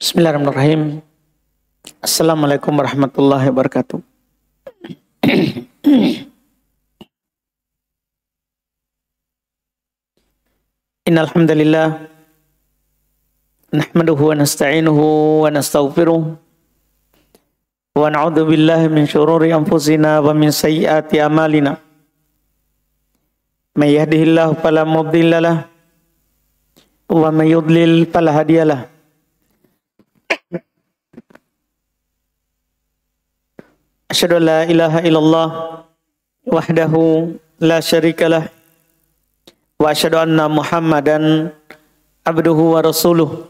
Bismillahirrahmanirrahim. Assalamualaikum warahmatullahi wabarakatuh. Innal hamdalillah nahmaduhu wa nasta'inuhu wa nastaghfiruh wa na'udzu billahi min syururi anfusina wa min sayyiati a'malina. May yahdihillahu fala mudilla lahu wa may yudlil fala hadiyalah. Asyhadu an la ilaha illallah wahdahu la syarikalah wa asyhadu anna Muhammadan abduhu wa rasuluh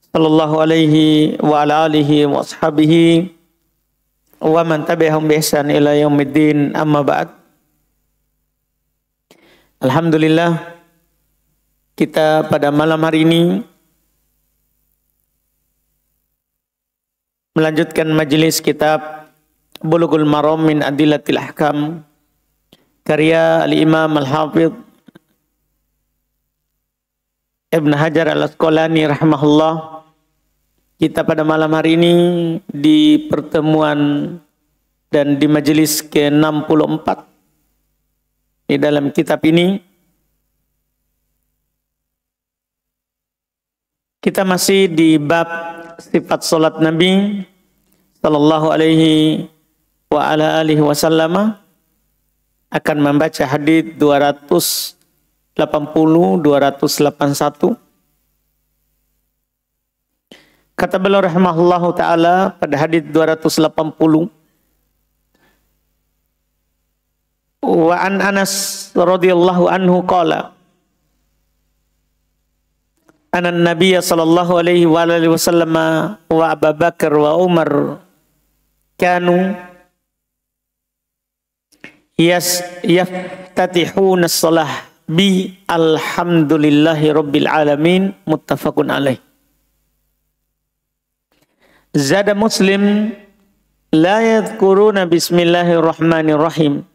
sallallahu alaihi wa ala alihi wa ashabihi wa man tabi'ahum bi ihsan ila yaumiddin, amma ba'd. Alhamdulillah, kita pada malam hari ini melanjutkan majelis kitab Bulughul Maram min Adillatil Ahkam karya Al-Imam Al-Hafidh Ibn Hajar Al-Asqalani rahimahullah. Kita pada malam hari ini di pertemuan dan di majelis ke-64 di dalam kitab ini kita masih di bab sifat salat Nabi sallallahu alaihi wa ala alihi wasallam, akan membaca hadis 281. Kata beliau rahimahullahu taala pada hadis 280, wa an Anas radhiyallahu anhu qala anna an-nabiy sallallahu alaihi wa alihi wasallam wa Abu Bakar wa Umar kanu yaftatihuna as-salah bi alhamdulillahi rabbil alamin, muttafaqun alaih. Zada Muslim la yadhkuruna bismillahirrahmanirrahim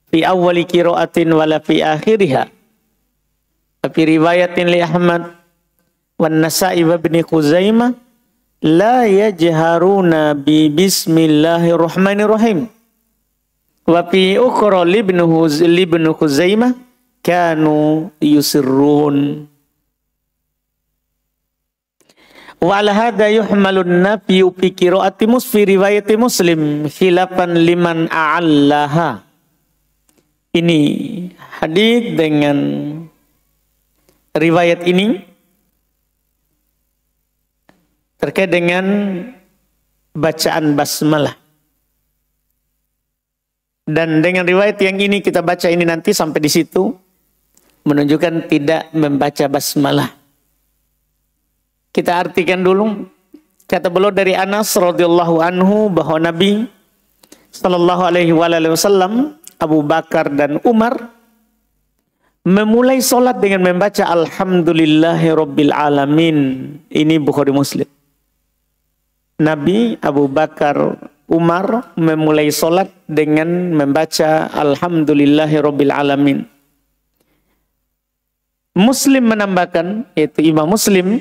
fi awwali qiraatin wala fi akhiriha. Fi riwayatin li Ahmad wan Nasa'i wa Ibnu Khuzaimah la yajharuna bi bismillahirrahmanirrahim. Wa fi ukhra li Ibnu Khuzaimah kanu yusirrun. Wa ala hadha yuhmalu an-nafyu fi qiraati fi riwayati Muslim khilafan liman a'allaha. Ini hadis dengan riwayat ini terkait dengan bacaan basmalah. Dan dengan riwayat yang ini kita baca ini nanti sampai di situ menunjukkan tidak membaca basmalah. Kita artikan dulu. Kata beliau dari Anas radhiyallahu anhu bahwa Nabi sallallahu alaihi wasallam, Abu Bakar dan Umar memulai solat dengan membaca alhamdulillahi rabbil alamin. Ini Bukhari Muslim. Nabi, Abu Bakar, Umar memulai solat dengan membaca alhamdulillahi rabbil alamin. Muslim menambahkan, yaitu Imam Muslim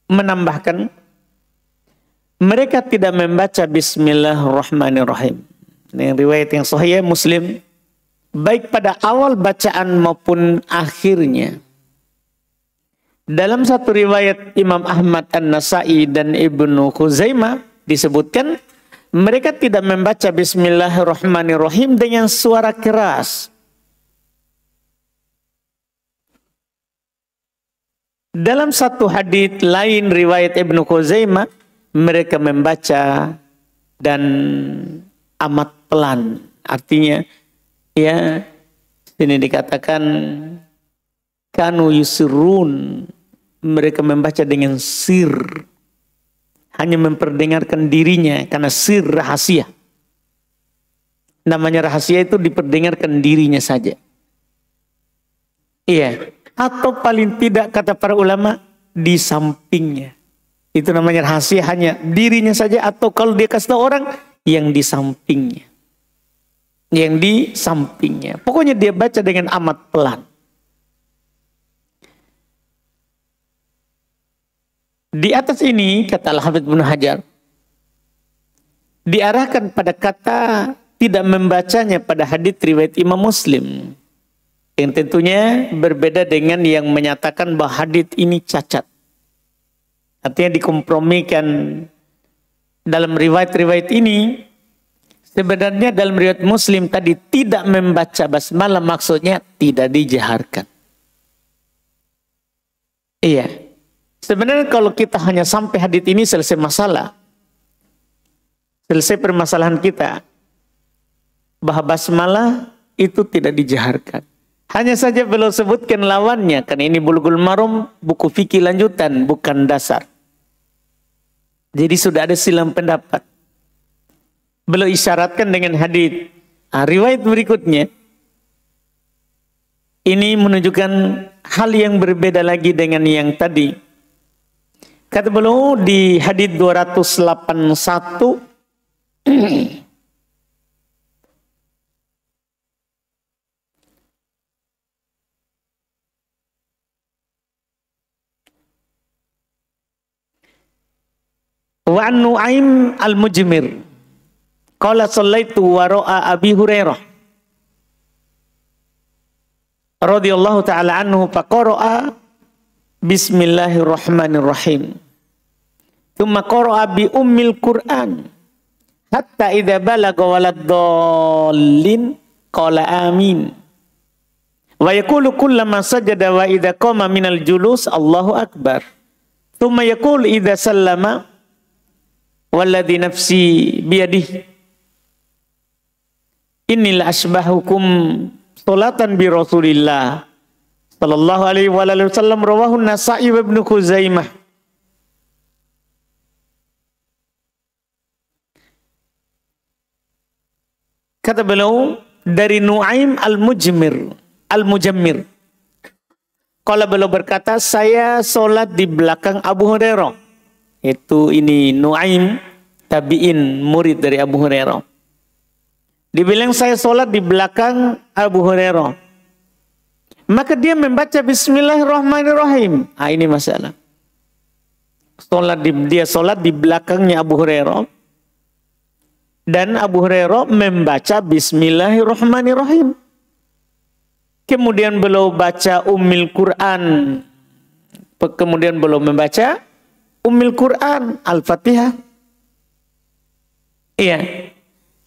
menambahkan, mereka tidak membaca bismillahirrahmanirrahim. Ini riwayat yang sahih Muslim, baik pada awal bacaan maupun akhirnya. Dalam satu riwayat Imam Ahmad, An-Nasa'i dan Ibnu Khuzaimah disebutkan mereka tidak membaca bismillahirrahmanirrahim dengan suara keras. Dalam satu hadits lain riwayat Ibnu Khuzaimah mereka membaca dan amat pelan. Artinya ya, ini dikatakan kanu yusirun, mereka membaca dengan sir, hanya memperdengarkan dirinya karena sir rahasia. Namanya rahasia itu diperdengarkan dirinya saja. Iya, atau paling tidak kata para ulama di sampingnya. Itu namanya rahasia, hanya dirinya saja, atau kalau dia kasih tahu orang yang di sampingnya. Yang di sampingnya. Pokoknya dia baca dengan amat pelan. Di atas ini, kata Al-Hafidz Ibnu Hajar, diarahkan pada kata tidak membacanya pada hadits riwayat Imam Muslim. Yang tentunya berbeda dengan yang menyatakan bahwa hadits ini cacat. Artinya dikompromikan. Dalam riwayat-riwayat ini, sebenarnya dalam riwayat Muslim tadi tidak membaca basmalah, maksudnya tidak dijaharkan. Iya. Sebenarnya kalau kita hanya sampai hadits ini selesai masalah. Selesai permasalahan kita. Bahwa basmalah itu tidak dijaharkan. Hanya saja beliau sebutkan lawannya. Karena ini Bulughul Maram, buku fikih lanjutan, bukan dasar. Jadi sudah ada silang pendapat. Beliau isyaratkan dengan hadits. Riwayat berikutnya. Ini menunjukkan hal yang berbeda lagi dengan yang tadi. Kata beliau di hadits 281. Wa an Nu'aim al-Mujmir qala sallaitu wara'a Abi Hurairah radhiyallahu ta'ala anhu faqara'a bismillahirrahmanirrahim thumma qara'a bi ummil Qur'an hatta idza balagha waladdallin qala amin wa yaqulu kullama sajada wa idza qama minal julus Allahu akbar thumma yaqulu idza sallama walladzi nafsi biyadihi innil asbahukum salatan bi Rasulillah sallallahu alaihi wasallam rawahu Nasa'i wa Ibnu Khuzaimah. Kata beliau dari Nu'aim al-Mujammir. Kalau beliau berkata, saya solat di belakang Abu Hurairah. Itu ini Nu'aim tabi'in, murid dari Abu Hurairah. Dibilang saya solat di belakang Abu Hurairah. Maka dia membaca Bismillahirrahmanirrahim. Ini masalah. Dia solat di belakangnya Abu Hurairah. Dan Abu Hurairah membaca Bismillahirrahmanirrahim. Kemudian beliau baca Ummil Quran. Kemudian beliau membaca Ummil Quran, Al-Fatihah. Iya.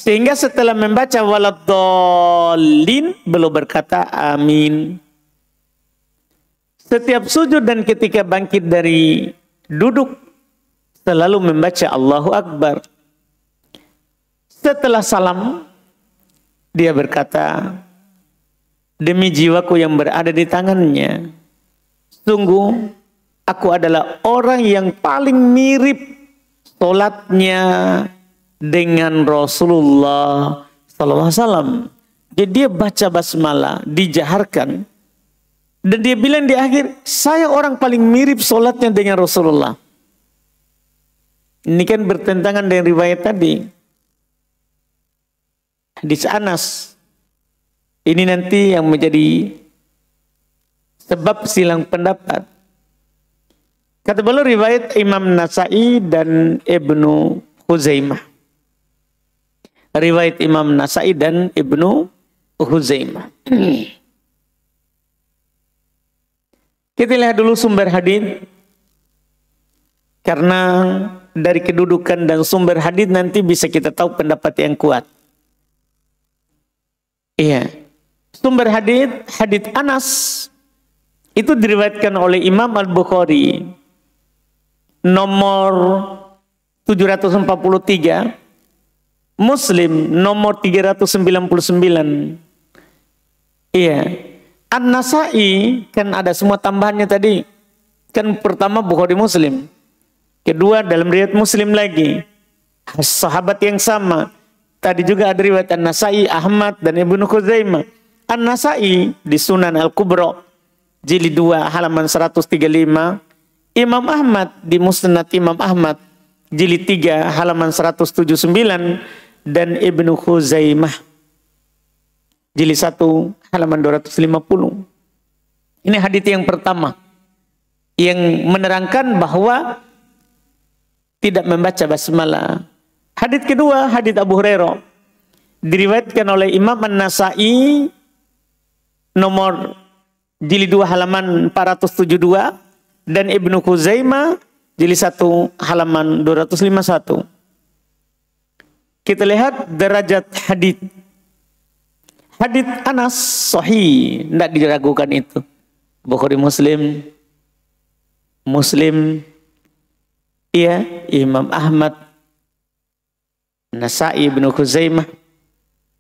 Sehingga setelah membaca waladdallin, beliau berkata amin. Setiap sujud dan ketika bangkit dari duduk, selalu membaca Allahu Akbar. Setelah salam, dia berkata, demi jiwaku yang berada di tangannya, sungguh aku adalah orang yang paling mirip solatnya dengan Rasulullah sallallahu alaihi wasallam. Jadi dia baca basmalah, dijaharkan, dan dia bilang di akhir, saya orang paling mirip solatnya dengan Rasulullah. Ini kan bertentangan dengan riwayat tadi. Hadis Anas. Ini nanti yang menjadi sebab silang pendapat. Kata beliau riwayat Imam Nasa'i dan Ibnu Khuzaimah. Riwayat Imam Nasa'i dan Ibnu Khuzaimah. Kita lihat dulu sumber hadis. Karena dari kedudukan dan sumber hadis nanti bisa kita tahu pendapat yang kuat. Iya. Sumber hadis Anas itu diriwayatkan oleh Imam Al-Bukhari nomor 743, Muslim nomor 399. Iya. An-Nasa'i kan ada semua tambahannya tadi. Kan pertama Bukhari Muslim. Kedua dalam riwayat Muslim lagi. Sahabat yang sama. Tadi juga ada riwayat An-Nasa'i, Ahmad dan Ibnu Khuzaimah. An-Nasa'i di Sunan Al-Kubra jilid 2 halaman 135. Imam Ahmad di Musnad Imam Ahmad jilid 3 halaman 179 dan Ibnu Khuzaimah jilid 1 halaman 250. Ini hadits yang pertama yang menerangkan bahwa tidak membaca basmalah. Hadits kedua, hadits Abu Hurairah, diriwayatkan oleh Imam An-Nasa'i nomor jilid 2 halaman 472 dan Ibnu Khuzaimah jilid 1 halaman 251. Kita lihat derajat hadits. Hadits Anas sahih, tidak diragukan itu. Bukhari Muslim, iya, Imam Ahmad, Nasa'i, Ibnu Khuzaimah.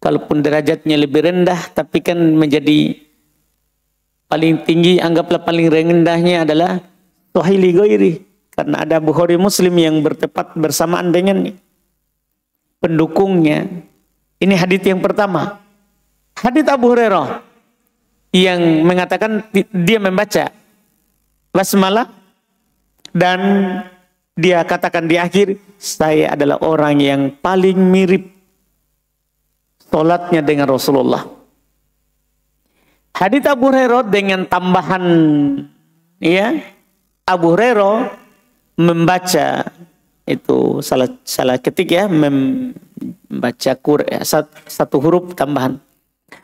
Kalaupun derajatnya lebih rendah, tapi kan menjadi paling tinggi, anggaplah paling rendahnya adalah sahih li ghairi, karena ada Bukhari Muslim yang bertepat bersamaan dengannya, pendukungnya. Ini hadits yang pertama. Hadits Abu Hurairah yang mengatakan dia membaca basmalah dan dia katakan di akhir, saya adalah orang yang paling mirip sholatnya dengan Rasulullah. Hadits Abu Hurairah dengan tambahan, ya, Abu Hurairah membaca itu salah ketik, ya, membaca Quran, satu huruf tambahan.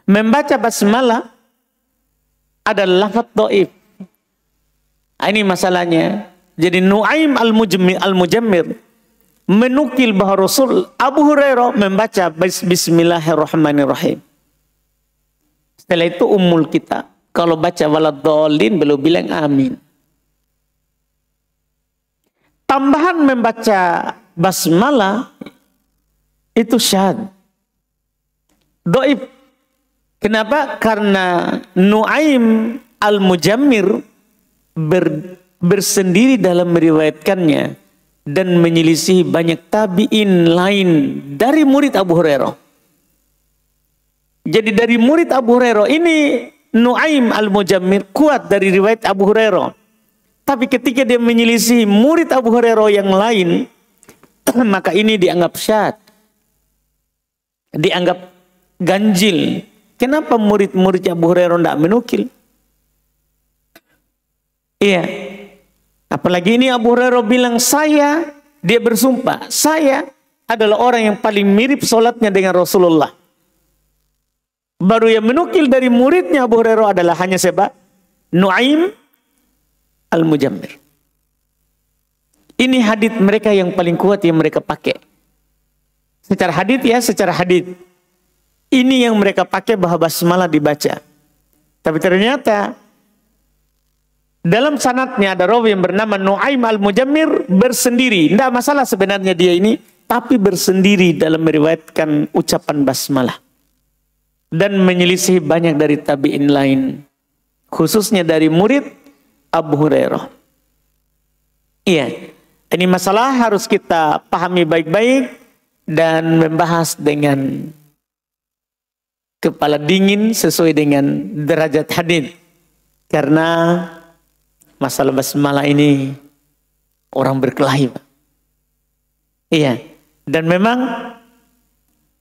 Membaca basmalah adalah lafaz dhaif. Ini masalahnya. Jadi Nuaim al-Mujammir menukil bahwa Abu Hurairah membaca Bismillahirrahmanirrahim. Setelah itu Ummul kita, kalau baca waladhdallin beliau bilang amin. Tambahan membaca basmalah itu syadz, dhaif. Kenapa? Karena Nuaim al-Mujammir bersendiri dalam meriwayatkannya dan menyelisih banyak tabi'in lain dari murid Abu Hurairah. Jadi dari murid Abu Hurairah ini Nuaim al-Mujammir kuat dari riwayat Abu Hurairah. Tapi ketika dia menyelisih murid Abu Hurairah yang lain, maka ini dianggap syadz, dianggap ganjil. Kenapa murid-murid Abu Hurairah tidak menukil? Iya. Apalagi ini Abu Hurairah bilang, dia bersumpah, saya adalah orang yang paling mirip sholatnya dengan Rasulullah. Baru yang menukil dari muridnya Abu Hurairah adalah hanya siapa? Nuaim al-Mujammir. Ini hadits mereka yang paling kuat yang mereka pakai. Secara hadits, ya, secara hadits. Ini yang mereka pakai bahwa basmalah dibaca. Tapi ternyata dalam sanadnya ada rawi yang bernama Nuaim al-Mujammir bersendiri. Tidak masalah sebenarnya dia ini, tapi bersendiri dalam meriwayatkan ucapan basmalah. Dan menyelisih banyak dari tabi'in lain. Khususnya dari murid Abu Hurairah. Iya. Ini masalah harus kita pahami baik-baik dan membahas dengan kepala dingin sesuai dengan derajat hadits. Karena masalah basmalah ini orang berkelahi, Pak. Iya. Dan memang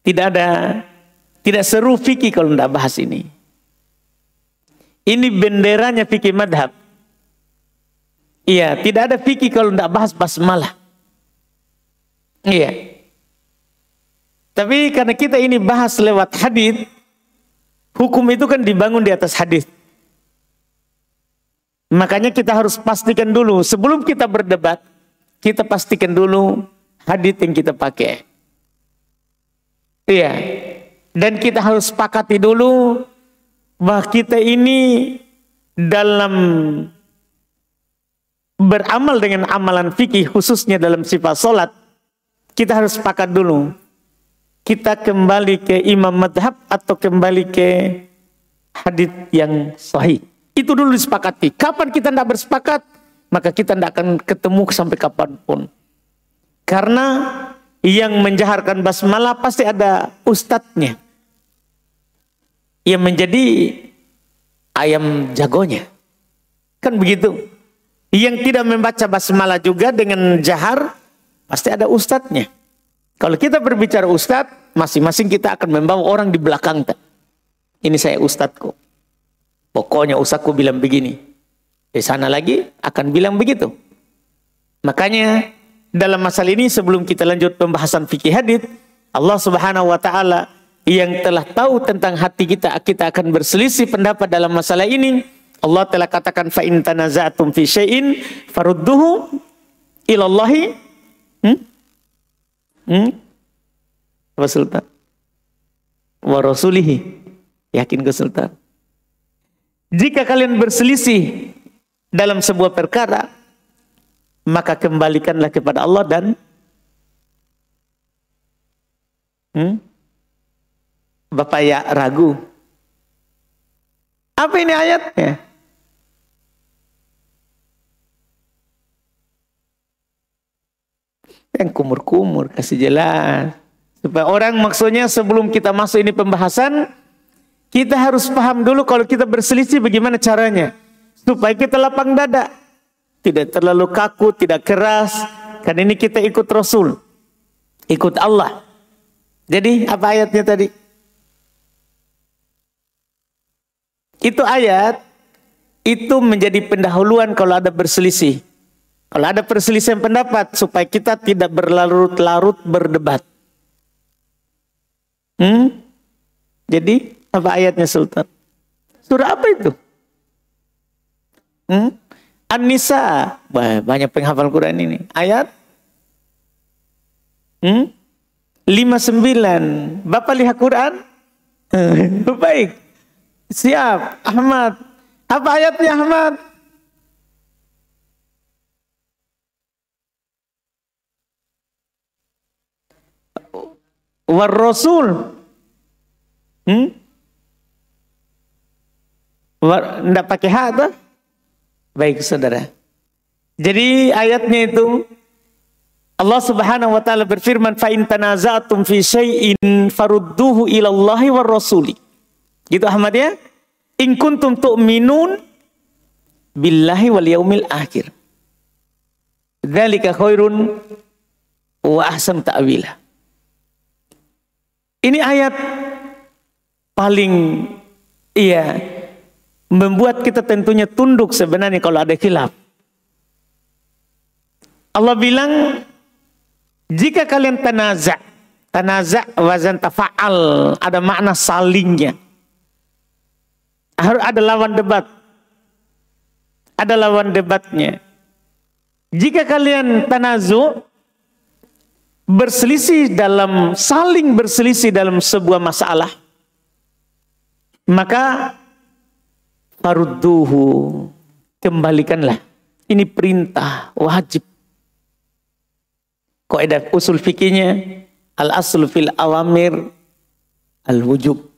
tidak seru fikih kalau tidak bahas ini. Ini benderanya fikih madhab. Iya, tidak ada fikih kalau tidak bahas basmalah. Iya. Tapi karena kita ini bahas lewat hadits, hukum itu kan dibangun di atas hadis. Makanya kita harus pastikan dulu, sebelum kita berdebat, kita pastikan dulu hadis yang kita pakai. Iya. Dan kita harus sepakati dulu bahwa kita ini dalam beramal dengan amalan fikih, khususnya dalam sifat sholat, kita harus sepakat dulu. Kita kembali ke imam madhab atau kembali ke hadits yang sahih. Itu dulu disepakati. Kapan kita tidak bersepakat, maka kita tidak akan ketemu sampai kapanpun. Karena yang menjaharkan basmalah pasti ada ustadznya, yang menjadi ayam jagonya. Kan begitu. Yang tidak membaca basmalah juga dengan jahar, pasti ada ustadznya. Kalau kita berbicara ustadz, masing-masing kita akan membawa orang di belakang. Ini saya ustadzku. Pokoknya ustadzku bilang begini. Di sana lagi akan bilang begitu. Makanya dalam masalah ini sebelum kita lanjut pembahasan fikih hadis, Allah Subhanahu wa taala yang telah tahu tentang hati kita, kita akan berselisih pendapat dalam masalah ini. Allah telah katakan fa in tanaza'tum fi syai'in farudduhu ila Allahi. Apa Sultan? Wa rasulihi. Yakin ke Sultan? Jika kalian berselisih dalam sebuah perkara, maka kembalikanlah kepada Allah dan Bapak ya ragu. Apa ini ayatnya? Yang kumur-kumur kasih jelas. Supaya orang maksudnya sebelum kita masuk ini pembahasan, kita harus paham dulu kalau kita berselisih bagaimana caranya. Supaya kita lapang dada. Tidak terlalu kaku, tidak keras. Karena ini kita ikut Rasul. Ikut Allah. Jadi apa ayatnya tadi? Itu ayat, itu menjadi pendahuluan kalau ada berselisih. Kalau ada perselisihan pendapat, supaya kita tidak berlarut-larut berdebat. Jadi, apa ayatnya Sultan? Surah apa itu? An-Nisa. Banyak penghafal Quran ini. Ayat 59. Bapak lihat Quran? Baik. Siap, Ahmad. Apa ayatnya Ahmad? War Rasul. Nggak pakai hak tuh? Baik saudara. Jadi ayatnya itu Allah Subhanahu wa taala berfirman fa in tanaza'tum fi syai'in farudduhu ila Allahi war rasuli. Gitu Ahmad ya? In kuntum tu'minun billahi wal yaumil akhir. Dzalika khairun wa ahsan ta'wila. Ini ayat paling membuat kita tentunya tunduk sebenarnya kalau ada khilaf. Allah bilang jika kalian tanaza' wazan tafa'al, ada makna salingnya. Harus ada lawan debat. Ada lawan debatnya. Jika kalian tanazu, saling berselisih dalam sebuah masalah, maka farudduhu, kembalikanlah. Ini perintah wajib. Kaidah usul fikihnya al-aslu fil awamir al-wujub.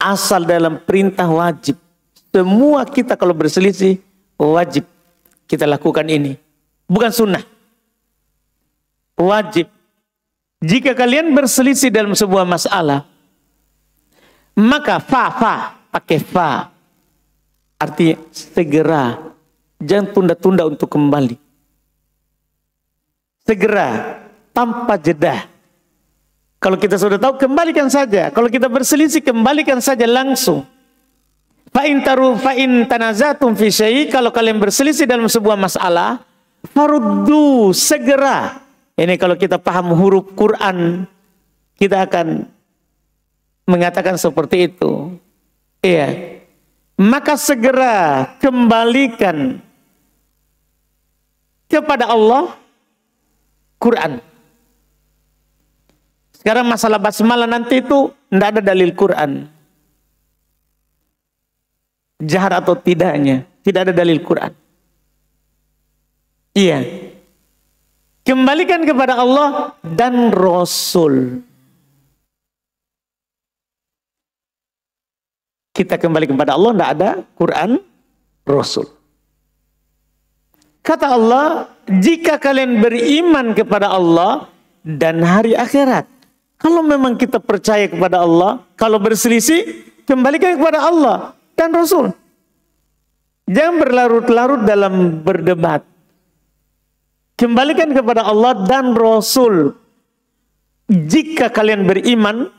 Asal dalam perintah wajib. Semua kita kalau berselisih wajib kita lakukan ini. Bukan sunnah. Wajib. Jika kalian berselisih dalam sebuah masalah, maka pakai fa. Artinya segera. Jangan tunda-tunda untuk kembali. Segera. Tanpa jeda. Kalau kita sudah tahu, kembalikan saja. Kalau kita berselisih, kembalikan saja langsung. Fa'in tanazatum fi syai', kalau kalian berselisih dalam sebuah masalah, faruddu, segera. Ini kalau kita paham huruf Quran, kita akan mengatakan seperti itu. Iya. Maka segera kembalikan kepada Allah Quran. Sekarang masalah basmalah nanti itu tidak ada dalil Quran. Jahar atau tidaknya, tidak ada dalil Quran. Iya. Kembalikan kepada Allah dan Rasul. Kita kembali kepada Allah, tidak ada Quran, Rasul. Kata Allah, jika kalian beriman kepada Allah dan hari akhirat. Kalau memang kita percaya kepada Allah, kalau berselisih, kembalikan kepada Allah dan Rasul. Jangan berlarut-larut dalam berdebat. Kembalikan kepada Allah dan Rasul. Jika kalian beriman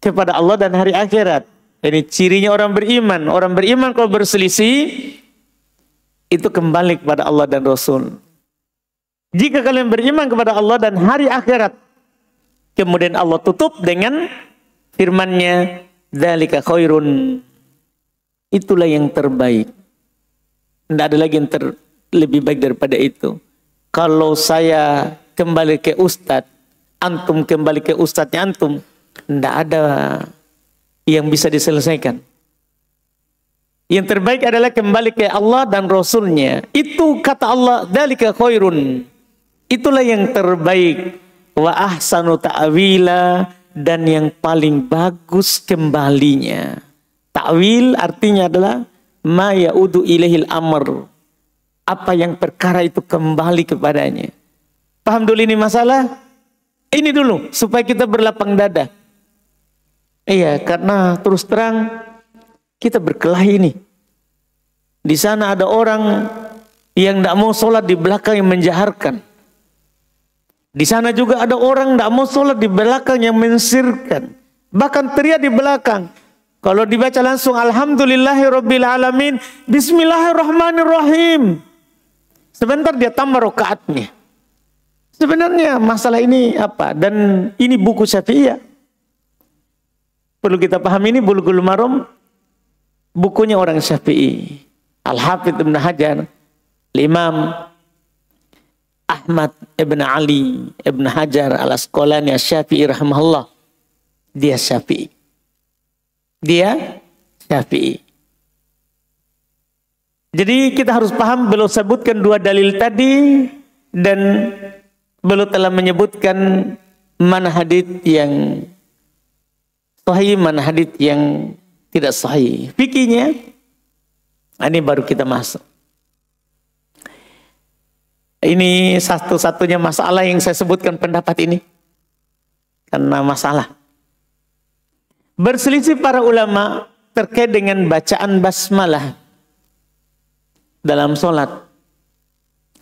kepada Allah dan hari akhirat. Ini cirinya orang beriman. Orang beriman kalau berselisih, itu kembali kepada Allah dan Rasul. Jika kalian beriman kepada Allah dan hari akhirat. Kemudian Allah tutup dengan firman-Nya, dzalika khairun. Itulah yang terbaik. Tidak ada lagi yang lebih baik daripada itu. Kalau saya kembali ke ustadz, antum kembali ke ustadznya antum, tidak ada yang bisa diselesaikan. Yang terbaik adalah kembali ke Allah dan Rasul-Nya. Itu kata Allah, dzalika khairun. Itulah yang terbaik. Wa ahsanu ta'wila, dan yang paling bagus kembalinya. Ta'wil artinya adalah ma ya'udu ilaihil amr. Apa yang perkara itu kembali kepadanya. Paham dulu ini masalah? Ini dulu supaya kita berlapang dada. Iya, karena terus terang kita berkelahi nih. Di sana ada orang yang tidak mau sholat di belakang yang menjaharkan. Di sana juga ada orang tidak mau sholat di belakang yang mensirkan. Bahkan teriak di belakang. Kalau dibaca langsung Alhamdulillahirrabbilalamin, Bismillahirrahmanirrahim. Sebentar dia tambah rakaatnya. Sebenarnya masalah ini apa? Dan ini buku Syafi'iyah. Perlu kita pahami, ini Bulughul Maram, bukunya orang Syafi'i. Al-Hafidh Ibn Hajar, Imam Ahmad Ibn Ali Ibn Hajar Al-Asqalani Asy-Syafi'i rahimahullah. Dia Syafi'i. Dia Syafi'i. Jadi kita harus paham, beliau sebutkan dua dalil tadi dan beliau telah menyebutkan mana hadits yang sahih, mana hadits yang tidak sahih. Fikihnya ini baru kita masuk. Ini satu-satunya masalah yang saya sebutkan pendapat ini. Karena masalah. Berselisih para ulama terkait dengan bacaan basmalah dalam sholat.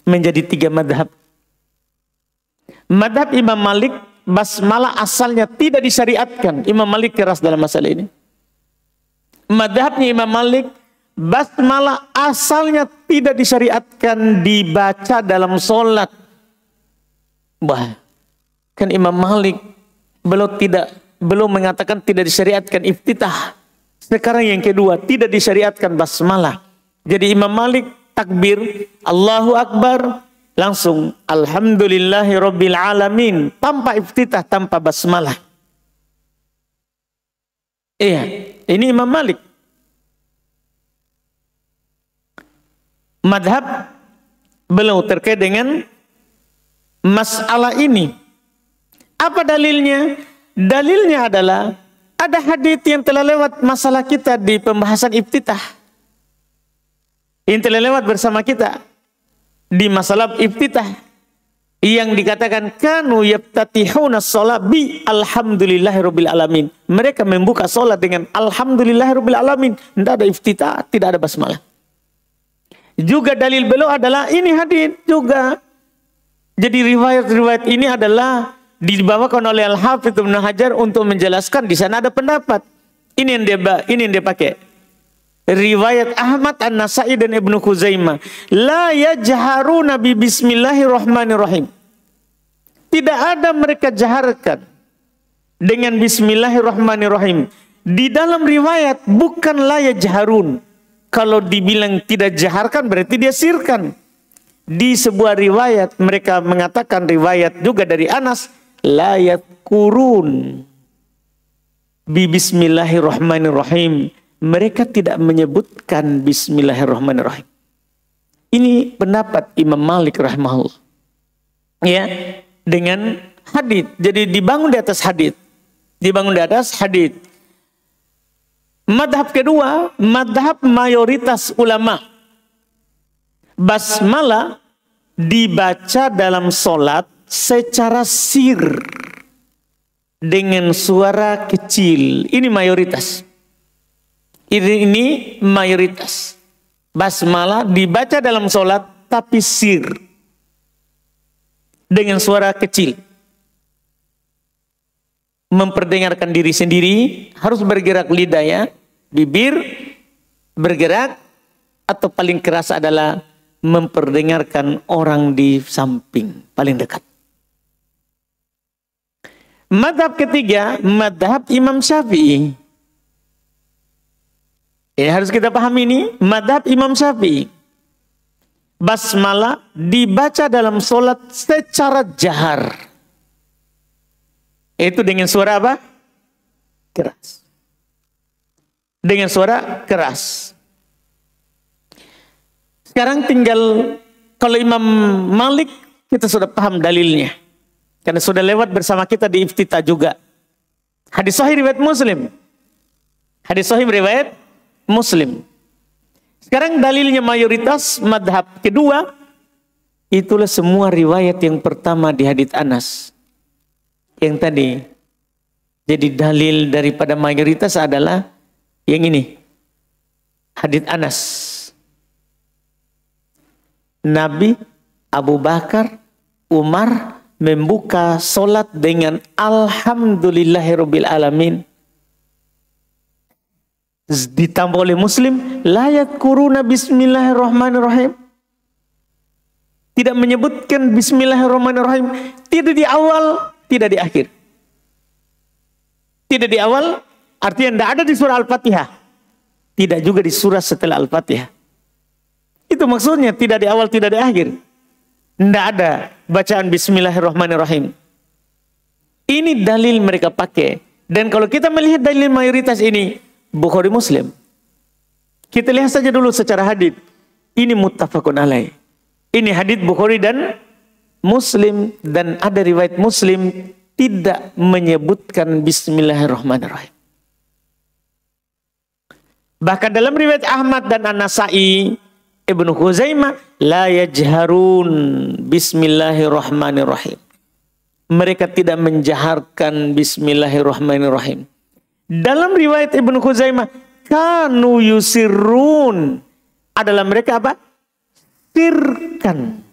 Menjadi 3 madhab. Madhab Imam Malik, basmalah asalnya tidak disyariatkan. Imam Malik keras dalam masalah ini. Madhabnya Imam Malik, basmalah asalnya tidak disyariatkan dibaca dalam sholat. Wah, kan Imam Malik belum mengatakan tidak disyariatkan iftitah. Sekarang yang kedua, tidak disyariatkan basmalah. Jadi Imam Malik takbir, Allahu Akbar, langsung Alhamdulillahirabbil alamin, tanpa iftitah, tanpa basmalah. Iya, ini Imam Malik. Madhab beliau terkait dengan masalah ini. Apa dalilnya? Dalilnya adalah ada hadits yang telah lewat masalah kita di pembahasan iftitah. Yang telah lewat bersama kita di masalah iftitah. Yang dikatakan kanu yaftatihuna sholat bi alhamdulillahirabbil alamin. Mereka membuka sholat dengan alhamdulillahirabbil alamin. Tidak ada iftitah, tidak ada basmalah. Juga dalil beliau adalah ini hadis juga. Jadi riwayat-riwayat ini adalah dibawakan oleh Al-Hafidh Ibn Hajar untuk menjelaskan di sana ada pendapat. Ini yang dia pakai. Riwayat Ahmad An-Nasai dan Ibnu Khuzaimah. La yajharuna bi bismillahirrahmanirrahim. Tidak ada mereka jaharkan dengan bismillahirrahmanirrahim. Di dalam riwayat bukan la yajharun. Kalau dibilang tidak jaharkan berarti dia sirkan. Di sebuah riwayat mereka mengatakan, riwayat juga dari Anas, la yadhkurun bi bismillahirrahmanirrahim. Mereka tidak menyebutkan bismillahirrahmanirrahim. Ini pendapat Imam Malik rahimahullah. Ya, dengan hadits. Jadi dibangun di atas hadits. Dibangun di atas hadits. Madhab kedua, madhab mayoritas ulama. Basmalah dibaca dalam sholat secara sir. Dengan suara kecil. Ini mayoritas. Ini mayoritas. Basmalah dibaca dalam sholat tapi sir. Dengan suara kecil. Memperdengarkan diri sendiri, harus bergerak lidah ya, bibir bergerak, atau paling keras adalah memperdengarkan orang di samping paling dekat. Madhab ketiga, madhab Imam Syafi'i. Harus kita pahami ini, madhab Imam Syafi'i. Basmalah dibaca dalam sholat secara jahar. Itu dengan suara apa? Keras. Dengan suara keras. Sekarang tinggal kalau Imam Malik kita sudah paham dalilnya. Karena sudah lewat bersama kita di iftitah juga. Hadis sahih riwayat Muslim. Hadis sahih riwayat Muslim. Sekarang dalilnya mayoritas madhab kedua. Itulah semua riwayat yang pertama di hadits Anas. Yang tadi. Jadi dalil daripada mayoritas adalah yang ini. Hadits Anas. Nabi, Abu Bakar, Umar membuka solat dengan Alhamdulillahirabbil alamin. Ditambah oleh Muslim, la yadhkuruna bismillahirrahmanirrahim. Tidak menyebutkan bismillahirrahmanirrahim, tidak di awal, tidak di akhir. Tidak di awal, artinya tidak ada di surah Al-Fatihah. Tidak juga di surah setelah Al-Fatihah. Itu maksudnya tidak di awal, tidak di akhir. Tidak ada bacaan bismillahirrahmanirrahim. Ini dalil mereka pakai. Dan kalau kita melihat dalil mayoritas ini, Bukhari Muslim. Kita lihat saja dulu secara hadits. Ini muttafaqun alaih. Ini hadits Bukhari dan Muslim. Dan ada riwayat Muslim tidak menyebutkan bismillahirrahmanirrahim. Bahkan dalam riwayat Ahmad dan An-Nasai, Ibnu Khuzaimah, la yajharun bismillahirrahmanirrahim. Mereka tidak menjaharkan bismillahirrahmanirrahim. Dalam riwayat Ibnu Khuzaimah, kanu yusirrun. Adalah mereka apa? Sirkan.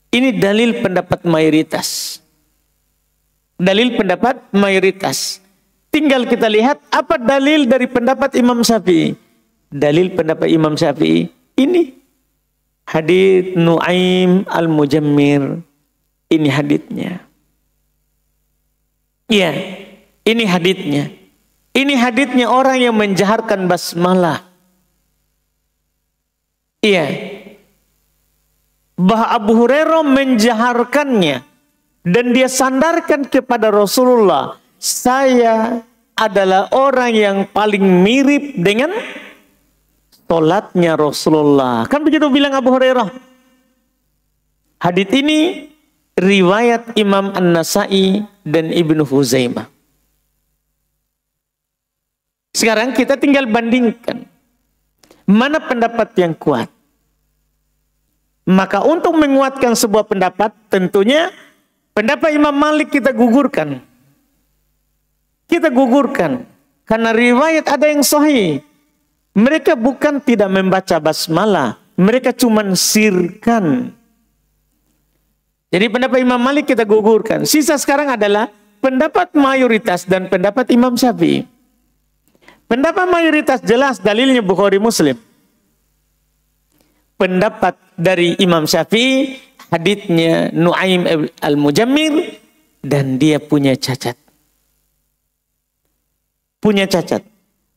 Ini dalil pendapat mayoritas. Dalil pendapat mayoritas. Tinggal kita lihat apa dalil dari pendapat Imam Syafi'i. Dalil pendapat Imam Syafi'i ini hadits Nu'aim al-Mujammir. Ini haditsnya. Iya, ini haditsnya. Ini haditsnya orang yang menjaharkan basmalah. Iya. Bah Abu Hurairah menjaharkannya dan dia sandarkan kepada Rasulullah. Saya adalah orang yang paling mirip dengan sholatnya Rasulullah. Kan begitu bilang Abu Hurairah. Hadits ini riwayat Imam An-Nasai dan Ibnu Khuzaimah. Sekarang kita tinggal bandingkan. Mana pendapat yang kuat? Maka untuk menguatkan sebuah pendapat, tentunya pendapat Imam Malik kita gugurkan. Kita gugurkan. Karena riwayat ada yang sahih. Mereka bukan tidak membaca basmalah. Mereka cuma sirkan. Jadi pendapat Imam Malik kita gugurkan. Sisa sekarang adalah pendapat mayoritas dan pendapat Imam Syafi'i. Pendapat mayoritas jelas dalilnya Bukhari Muslim. Pendapat dari Imam Syafi'i, haditsnya Nu'aim al-Mujammir, dan dia punya cacat. Punya cacat.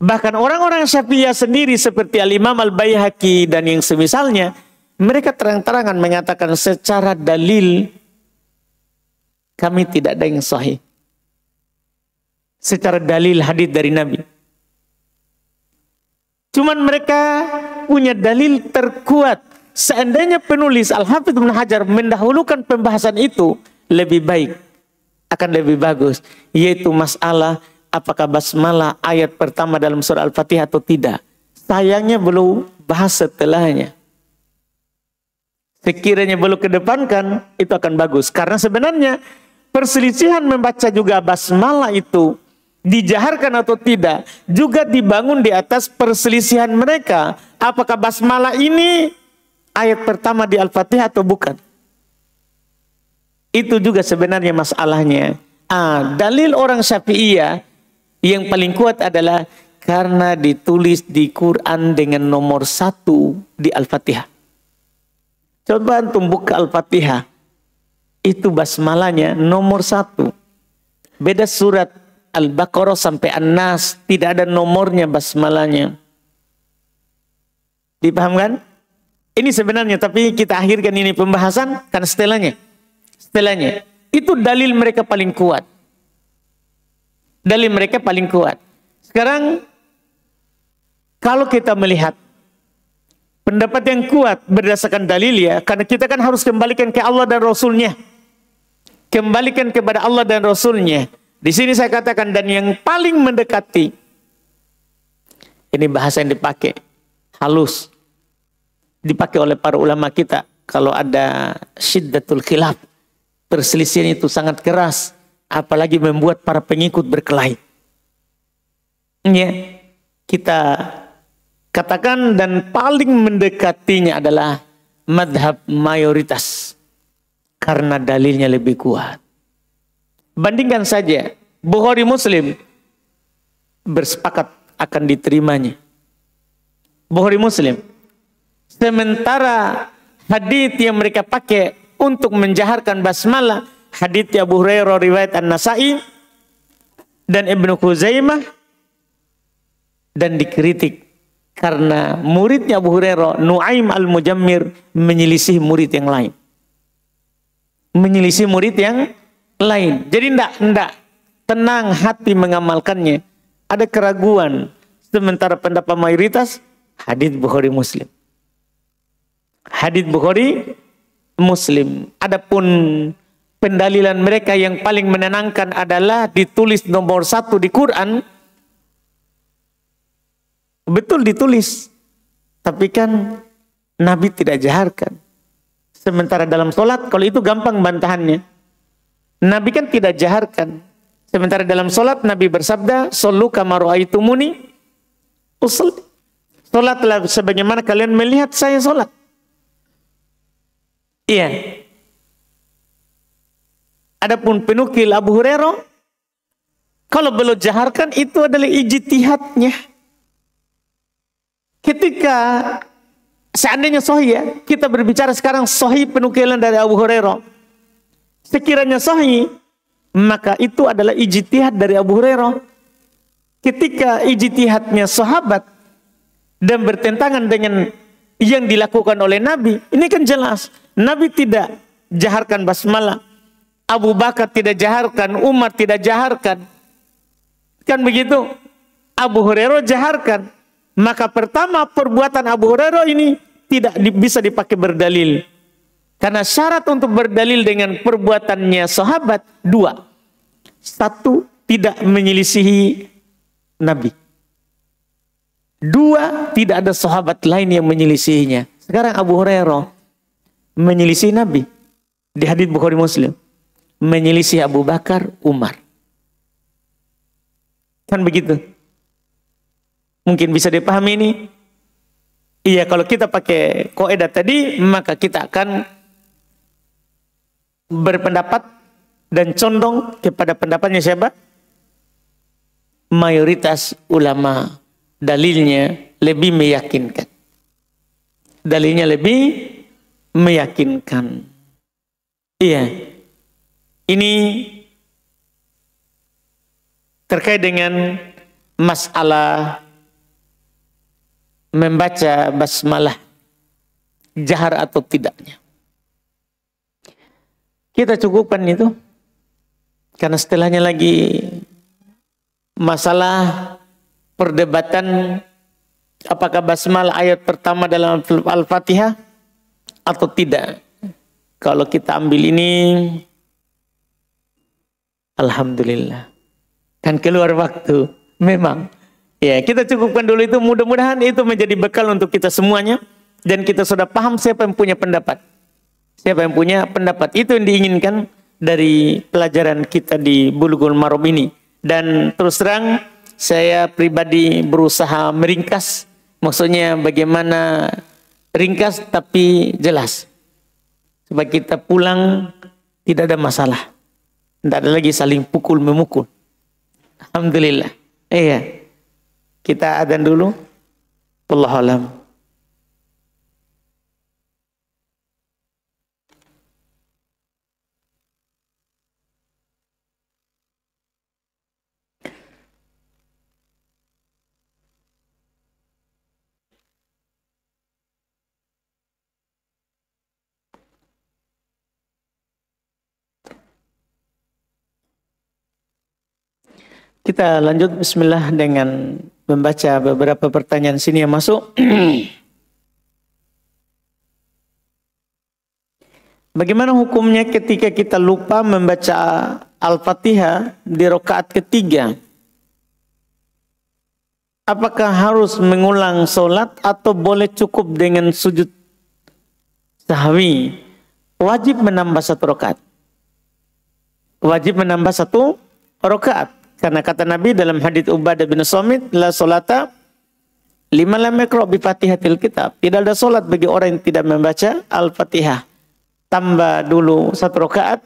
Bahkan orang-orang Syafi'iyah sendiri seperti Al-Imam Al-Baihaqi dan yang semisalnya, mereka terang-terangan mengatakan secara dalil kami tidak ada yang sahih. Secara dalil hadits dari Nabi. Cuman mereka punya dalil terkuat. Seandainya penulis Al-Hafidz Ibnu Hajar mendahulukan pembahasan itu, lebih baik, akan lebih bagus. Yaitu masalah apakah basmalah ayat pertama dalam surah Al-Fatihah atau tidak. Sayangnya belum bahas setelahnya. Sekiranya belum kedepankan, itu akan bagus. Karena sebenarnya perselisihan membaca juga basmalah itu, dijaharkan atau tidak, juga dibangun di atas perselisihan mereka. Apakah basmalah ini ayat pertama di Al-Fatihah atau bukan? Itu juga sebenarnya masalahnya. Dalil orang Syafi'iyah yang paling kuat adalah karena ditulis di Quran dengan nomor 1 di Al-Fatihah. Coba antum buka Al-Fatihah. Itu basmalanya nomor 1. Beda surat Al-Baqarah sampai An-Nas, tidak ada nomornya basmalanya. Dipahamkan? Ini sebenarnya, tapi kita akhirkan ini pembahasan karena setelahnya. Itu dalil mereka paling kuat. Dalil mereka paling kuat. Sekarang kalau kita melihat pendapat yang kuat berdasarkan dalil ya, karena kita kan harus kembalikan ke Allah dan Rasulnya. Kembalikan kepada Allah dan Rasulnya. Di sini saya katakan, dan yang paling mendekati, ini bahasa yang dipakai, halus, dipakai oleh para ulama kita. Kalau ada syiddatul khilaf, perselisihan itu sangat keras, apalagi membuat para pengikut berkelahi. Ya, kita katakan dan paling mendekatinya adalah madhab mayoritas. Karena dalilnya lebih kuat. Bandingkan saja, Bukhari Muslim bersepakat akan diterimanya. Bukhari Muslim. Sementara hadits yang mereka pakai untuk menjaharkan basmalah, hadits Abu Hurairah riwayat An-Nasa'i dan Ibnu Khuzaimah, dan dikritik karena muridnya Abu Hurairah, Nuaim Al-Mujammir, menyelisih murid yang lain. Menyelisih murid yang lain. Jadi tidak tenang hati mengamalkannya. Ada keraguan. Sementara pendapat mayoritas, hadits Bukhari Muslim. Hadits Bukhari Muslim. Adapun pendalilan mereka yang paling menenangkan adalah ditulis nomor 1 di Quran. Betul ditulis. Tapi kan Nabi tidak jaharkan. Sementara dalam sholat, kalau itu gampang bantahannya. Nabi kan tidak jaharkan. Sementara dalam sholat, Nabi bersabda, "Shollu kama ra'aitumuni usolli." Sholatlah sebagaimana kalian melihat saya sholat. Iya. Adapun penukil Abu Hurairah, kalau belum jaharkan, itu adalah ijtihadnya. Ketika seandainya sahih ya, kita berbicara sekarang sahih penukilan dari Abu Hurairah. Sekiranya sahih, maka itu adalah ijtihad dari Abu Hurairah. Ketika ijtihadnya sahabat dan bertentangan dengan yang dilakukan oleh Nabi, ini kan jelas. Nabi tidak jaharkan basmalah. Abu Bakar tidak jaharkan, Umar tidak jaharkan. Kan begitu? Abu Hurairah jaharkan. Maka pertama, perbuatan Abu Hurairah ini tidak bisa dipakai berdalil. Karena syarat untuk berdalil dengan perbuatannya sahabat 2. 1, tidak menyelisihi Nabi. 2, tidak ada sahabat lain yang menyelisihinya. Sekarang Abu Hurairah menyelisih Nabi. Di hadits Bukhari Muslim. Menyelisih Abu Bakar, Umar. Kan begitu? Mungkin bisa dipahami ini. Iya, kalau kita pakai kaidah tadi, maka kita akan berpendapat dan condong kepada pendapatnya siapa? Mayoritas ulama. Dalilnya lebih meyakinkan. Dalilnya lebih meyakinkan. Iya. Ini terkait dengan masalah membaca basmalah, jahar atau tidaknya. Kita cukupkan itu, karena setelahnya lagi masalah perdebatan apakah basmalah ayat pertama dalam Al-Fatihah atau tidak. Kalau kita ambil ini, alhamdulillah, kan keluar waktu memang. Ya, kita cukupkan dulu itu, mudah-mudahan itu menjadi bekal untuk kita semuanya. Dan kita sudah paham siapa yang punya pendapat. Siapa yang punya pendapat. Itu yang diinginkan dari pelajaran kita di Bulughul Maram ini. Dan terus terang, saya pribadi berusaha meringkas. Maksudnya bagaimana ringkas tapi jelas. Supaya kita pulang tidak ada masalah. Tidak ada lagi saling pukul-memukul. Alhamdulillah. Iya. Kita adzan dulu. Wallahu a'lam. Kita lanjut bismillah dengan membaca beberapa pertanyaan sini yang masuk. Bagaimana hukumnya ketika kita lupa membaca Al-Fatihah di rakaat ketiga? Apakah harus mengulang sholat atau boleh cukup dengan sujud sahwi? Wajib menambah satu rakaat. Wajib menambah satu rakaat. Karena kata Nabi dalam hadits Ubadah bin Samit, la sholata liman lam yaqra bi Fatihatil Kitab. Tidak ada solat bagi orang yang tidak membaca Al-Fatihah. Tambah dulu satu rakaat,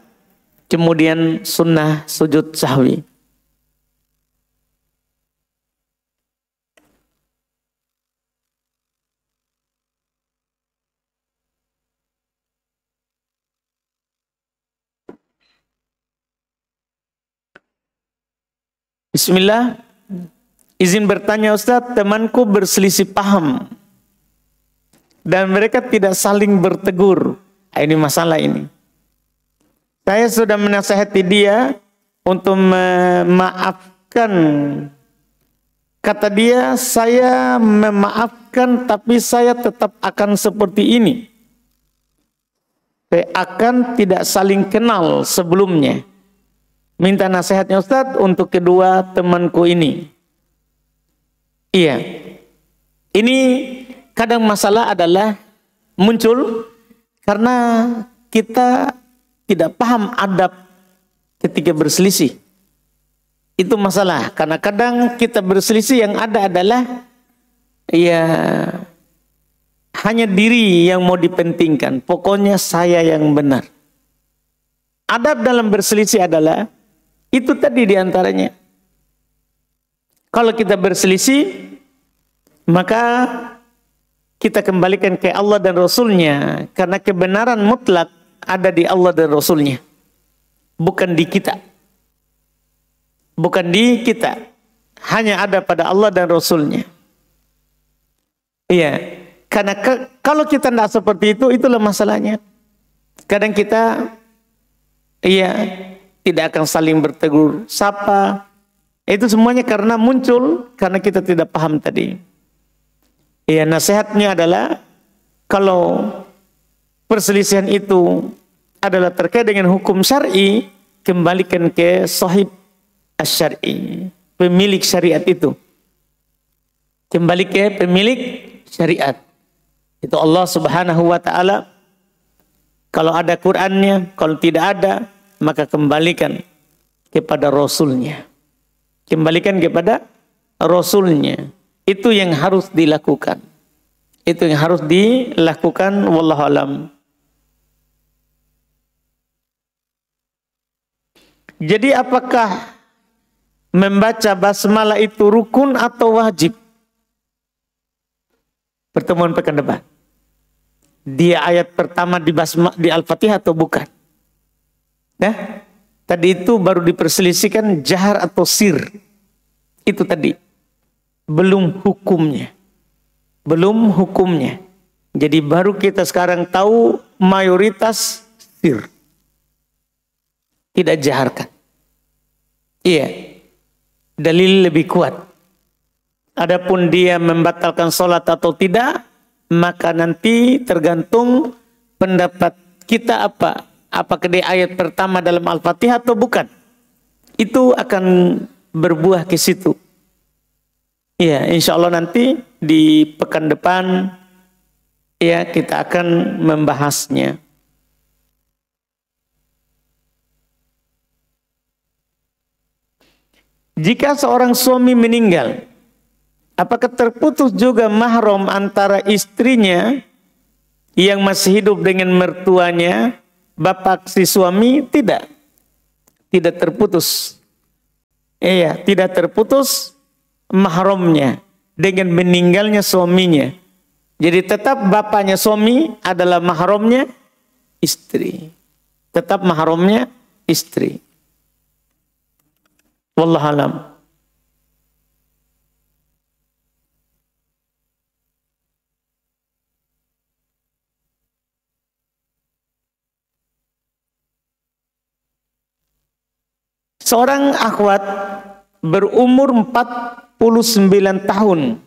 kemudian sunnah sujud sahwi. Bismillah. Izin bertanya Ustaz, temanku berselisih paham dan mereka tidak saling bertegur. Ini masalah ini. Saya sudah menasihati dia untuk memaafkan. Kata dia, saya memaafkan tapi saya tetap akan seperti ini. Saya akan tidak saling kenal sebelumnya. Minta nasihatnya Ustaz untuk kedua temanku ini. Iya. Ini kadang masalah adalah muncul karena kita tidak paham adab ketika berselisih. Itu masalah. Karena kadang kita berselisih yang ada adalah ya hanya diri yang mau dipentingkan. Pokoknya saya yang benar. Adab dalam berselisih adalah itu tadi diantaranya. Kalau kita berselisih, maka kita kembalikan ke Allah dan Rasulnya. Karena kebenaran mutlak ada di Allah dan Rasulnya. Bukan di kita. Bukan di kita. Hanya ada pada Allah dan Rasulnya. Iya. Karena kalau kita tidak seperti itu, itulah masalahnya. Kadang kita tidak akan saling bertegur sapa. Itu semuanya karena muncul karena kita tidak paham tadi. Ya, nasihatnya adalah kalau perselisihan itu adalah terkait dengan hukum syar'i, kembalikan ke sahib asy-syar'i, pemilik syariat itu. Kembali ke pemilik syariat. Itu Allah Subhanahu wa taala. Kalau ada Qur'annya, kalau tidak ada, maka kembalikan kepada Rasulnya. Kembalikan kepada Rasulnya. Itu yang harus dilakukan. Itu yang harus dilakukan. Wallahu alam. Jadi apakah membaca basmalah itu rukun atau wajib? Pertemuan pekan depan. Dia ayat pertama di Al-Fatihah atau bukan? Nah, tadi itu baru diperselisihkan jahar atau sir. Itu tadi. Belum hukumnya. Belum hukumnya. Jadi baru kita sekarang tahu mayoritas sir. Tidak jaharkan. Iya. Dalil lebih kuat. Adapun dia membatalkan sholat atau tidak, maka nanti tergantung pendapat kita apa. Apakah dia ayat pertama dalam Al-Fatihah atau bukan? Itu akan berbuah ke situ. Ya, insya Allah nanti di pekan depan ya kita akan membahasnya. Jika seorang suami meninggal, apakah terputus juga mahram antara istrinya yang masih hidup dengan mertuanya? Bapak si suami tidak terputus. Iya, tidak terputus mahramnya dengan meninggalnya suaminya. Jadi tetap bapaknya suami adalah mahramnya istri. Tetap mahramnya istri. Wallahu alam. Seorang akhwat berumur 49 tahun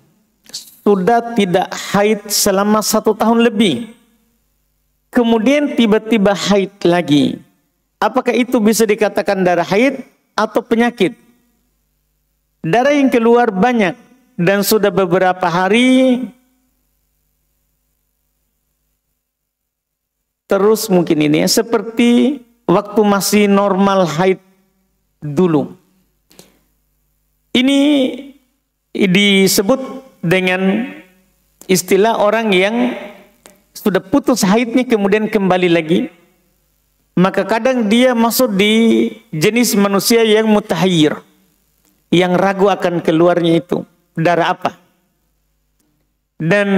sudah tidak haid selama 1 tahun lebih, kemudian tiba-tiba haid lagi, apakah itu bisa dikatakan darah haid atau penyakit? Darah yang keluar banyak dan sudah beberapa hari terus, mungkin ini ya, seperti waktu masih normal haid dulu. Ini disebut dengan istilah orang yang sudah putus haidnya kemudian kembali lagi. Maka kadang dia masuk di jenis manusia yang mutahayyir, yang ragu akan keluarnya itu darah apa. Dan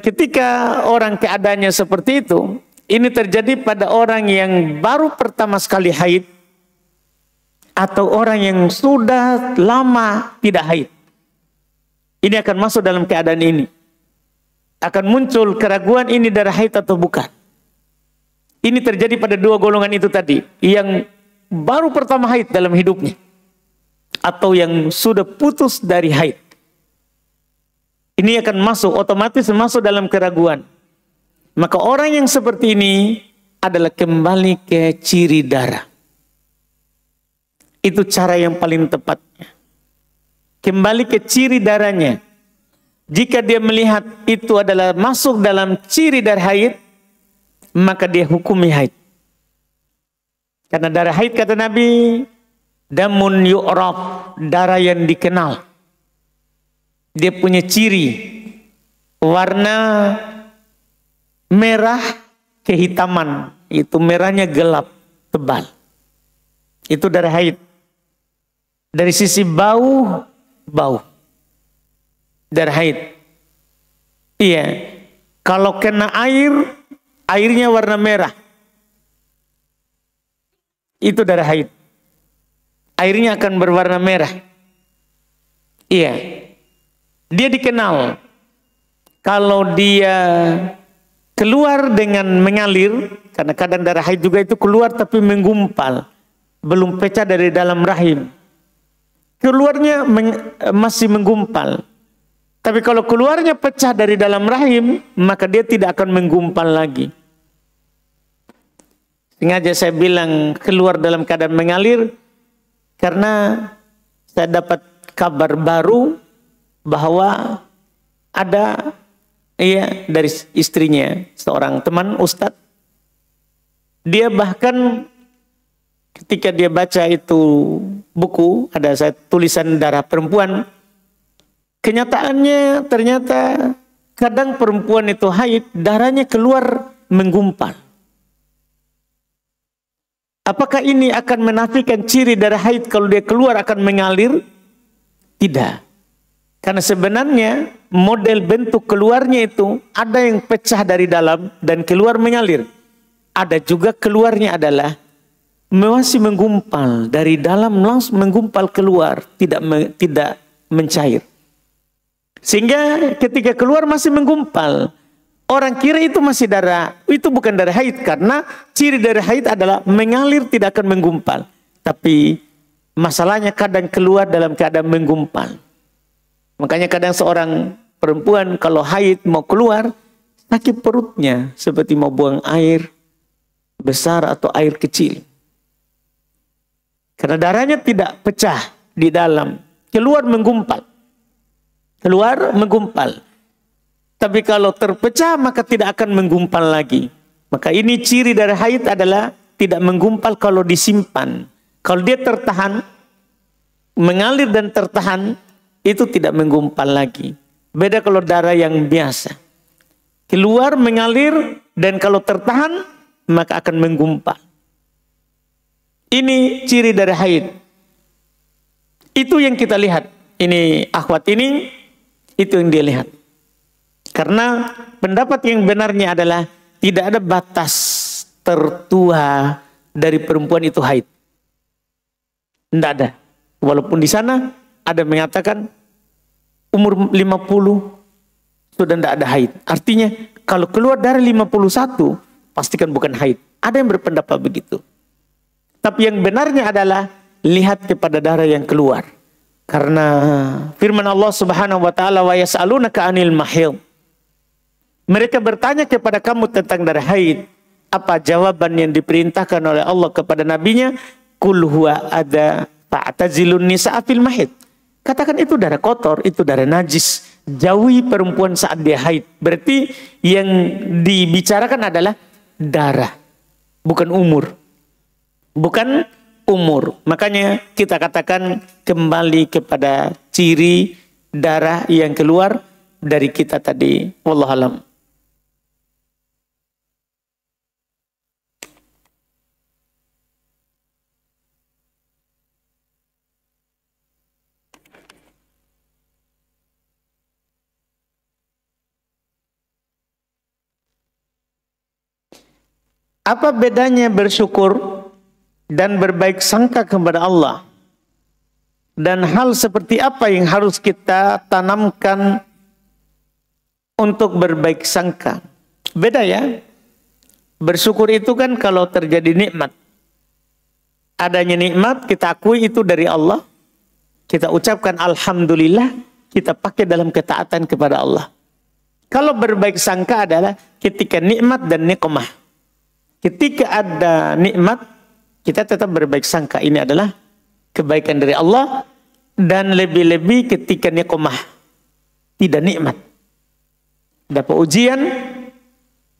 ketika orang keadaannya seperti itu, ini terjadi pada orang yang baru pertama sekali haid atau orang yang sudah lama tidak haid. Ini akan masuk dalam keadaan ini. Akan muncul keraguan ini darah haid atau bukan. Ini terjadi pada 2 golongan itu tadi, yang baru pertama haid dalam hidupnya atau yang sudah putus dari haid. Ini akan masuk, otomatis masuk dalam keraguan. Maka orang yang seperti ini adalah kembali ke ciri darah. Itu cara yang paling tepatnya. Kembali ke ciri darahnya. Jika dia melihat itu adalah masuk dalam ciri darah haid, maka dia hukumi haid. Karena darah haid, kata Nabi, damun yu'raf, darah yang dikenal. Dia punya ciri, warna merah kehitaman, itu merahnya gelap, tebal. Itu darah haid. Dari sisi bau, darah haid. Iya, kalau kena air, airnya warna merah, itu darah haid. Airnya akan berwarna merah. Iya, dia dikenal. Kalau dia keluar dengan mengalir, karena kadang darah haid juga itu keluar tapi menggumpal, belum pecah dari dalam rahim. Keluarnya masih menggumpal. Tapi kalau keluarnya pecah dari dalam rahim, maka dia tidak akan menggumpal lagi. Sengaja saya bilang keluar dalam keadaan mengalir, karena saya dapat kabar baru bahwa ada dari istrinya, seorang teman ustadz. Dia bahkan ketika dia baca itu buku, ada tulisan darah perempuan, kenyataannya ternyata kadang perempuan itu haid, darahnya keluar menggumpal. Apakah ini akan menafikan ciri darah haid kalau dia keluar akan mengalir? Tidak. Karena sebenarnya model bentuk keluarnya itu ada yang pecah dari dalam dan keluar mengalir. Ada juga keluarnya adalah masih menggumpal dari dalam, langsung menggumpal keluar, tidak mencair. Sehingga ketika keluar masih menggumpal, orang kira itu masih darah, itu bukan darah haid, karena ciri darah haid adalah mengalir, tidak akan menggumpal. Tapi masalahnya kadang keluar dalam keadaan menggumpal. Makanya kadang seorang perempuan kalau haid mau keluar, sakit perutnya seperti mau buang air besar atau air kecil. Karena darahnya tidak pecah di dalam, keluar menggumpal. Keluar menggumpal. Tapi kalau terpecah maka tidak akan menggumpal lagi. Maka ini ciri darah haid adalah tidak menggumpal kalau disimpan. Kalau dia tertahan, mengalir dan tertahan, itu tidak menggumpal lagi. Beda kalau darah yang biasa. Keluar mengalir dan kalau tertahan maka akan menggumpal. Ini ciri darah haid. Itu yang kita lihat. Ini akhwat ini, itu yang dia lihat. Karena pendapat yang benarnya adalah tidak ada batas tertua dari perempuan itu haid. Tidak ada. Walaupun di sana ada mengatakan umur 50 sudah tidak ada haid. Artinya kalau keluar dari 51 pastikan bukan haid. Ada yang berpendapat begitu. Tapi yang benarnya adalah lihat kepada darah yang keluar. Karena firman Allah Subhanahu wa taala, wa yas'alunaka 'anil mahid. Mereka bertanya kepada kamu tentang darah haid. Apa jawaban yang diperintahkan oleh Allah kepada nabinya? Qul huwa adza fa'tazilun nisaa fil mahid. Katakan itu darah kotor, itu darah najis. Jauhi perempuan saat dia haid. Berarti yang dibicarakan adalah darah, bukan umur. Bukan umur. Makanya kita katakan kembali kepada ciri darah yang keluar dari kita tadi. Wallahualam. Apa bedanya bersyukur dan berbaik sangka kepada Allah? Dan hal seperti apa yang harus kita tanamkan untuk berbaik sangka? Beda ya. Bersyukur itu kan kalau terjadi nikmat. Adanya nikmat kita akui itu dari Allah. Kita ucapkan alhamdulillah, kita pakai dalam ketaatan kepada Allah. Kalau berbaik sangka adalah ketika nikmat dan nikmah. Ketika ada nikmat, kita tetap berbaik sangka. Ini adalah kebaikan dari Allah. Dan lebih-lebih ketika nikmah, tidak nikmat, dapat ujian,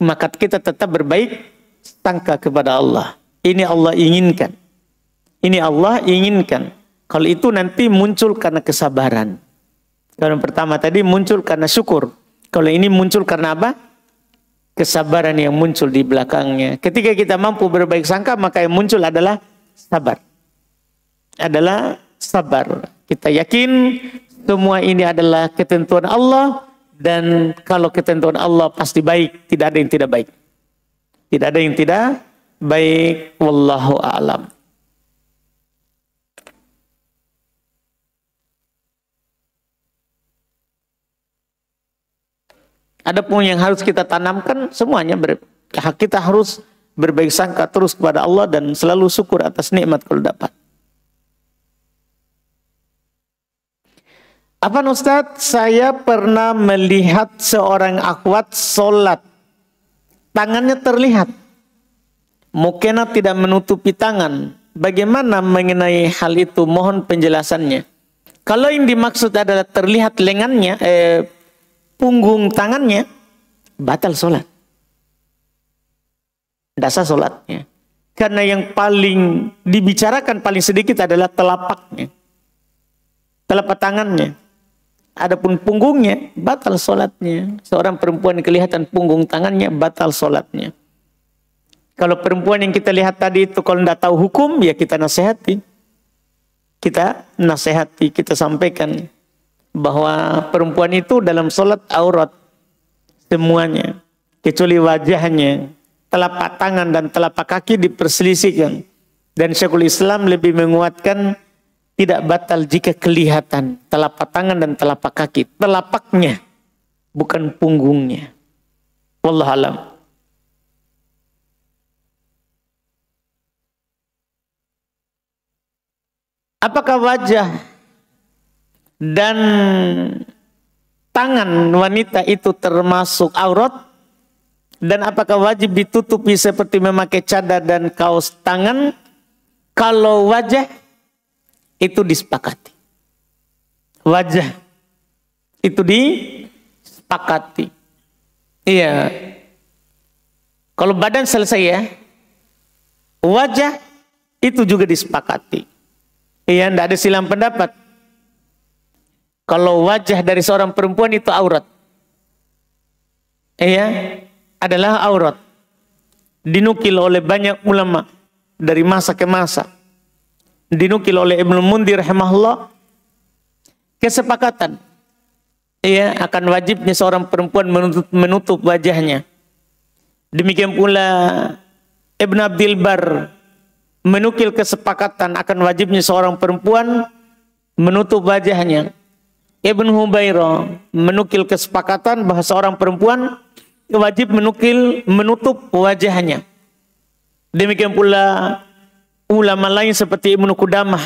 maka kita tetap berbaik sangka kepada Allah. Ini Allah inginkan. Ini Allah inginkan. Kalau itu nanti muncul karena kesabaran. Kalau yang pertama tadi muncul karena syukur. Kalau ini muncul karena apa? Kesabaran yang muncul di belakangnya. Ketika kita mampu berbaik sangka, maka yang muncul adalah sabar. Adalah sabar. Kita yakin semua ini adalah ketentuan Allah. Dan kalau ketentuan Allah pasti baik. Tidak ada yang tidak baik. Tidak ada yang tidak baik. Wallahu a'lam. Adapun yang harus kita tanamkan semuanya kita harus berbaik sangka terus kepada Allah dan selalu syukur atas nikmat kalau dapat. Apa Ustaz? Saya pernah melihat seorang akhwat sholat, tangannya terlihat, mukena tidak menutupi tangan. Bagaimana mengenai hal itu? Mohon penjelasannya. Kalau yang dimaksud adalah terlihat lengannya, punggung tangannya, batal sholat. Tidak sah sholatnya. Karena yang paling dibicarakan paling sedikit adalah telapaknya. Telapak tangannya. Adapun punggungnya, batal sholatnya. Seorang perempuan kelihatan punggung tangannya, batal sholatnya. Kalau perempuan yang kita lihat tadi itu kalau tidak tahu hukum, ya kita nasihati. Kita nasihati, kita sampaikan bahwa perempuan itu dalam sholat aurat semuanya, kecuali wajahnya, telapak tangan dan telapak kaki diperselisihkan. Dan Syekhul Islam lebih menguatkan tidak batal jika kelihatan telapak tangan dan telapak kaki, telapaknya bukan punggungnya. Wallahu a'lam. Apakah wajah dan tangan wanita itu termasuk aurat? Dan apakah wajib ditutupi seperti memakai cadar dan kaos tangan? Kalau wajah itu disepakati. Wajah itu disepakati. Iya. Kalau badan selesai ya. Wajah itu juga disepakati. Iya, tidak ada silang pendapat. Kalau wajah dari seorang perempuan itu aurat. Iya, adalah aurat. Dinukil oleh banyak ulama dari masa ke masa. Dinukil oleh Ibnu Mundhir rahimahullah kesepakatan akan wajibnya seorang perempuan menutup wajahnya. Demikian pula Ibnu Abdul Bar menukil kesepakatan akan wajibnya seorang perempuan menutup wajahnya. Ibnu Hubairah menukil kesepakatan bahwa seorang perempuan wajib menutup wajahnya. Demikian pula ulama lain seperti Ibnu Qudamah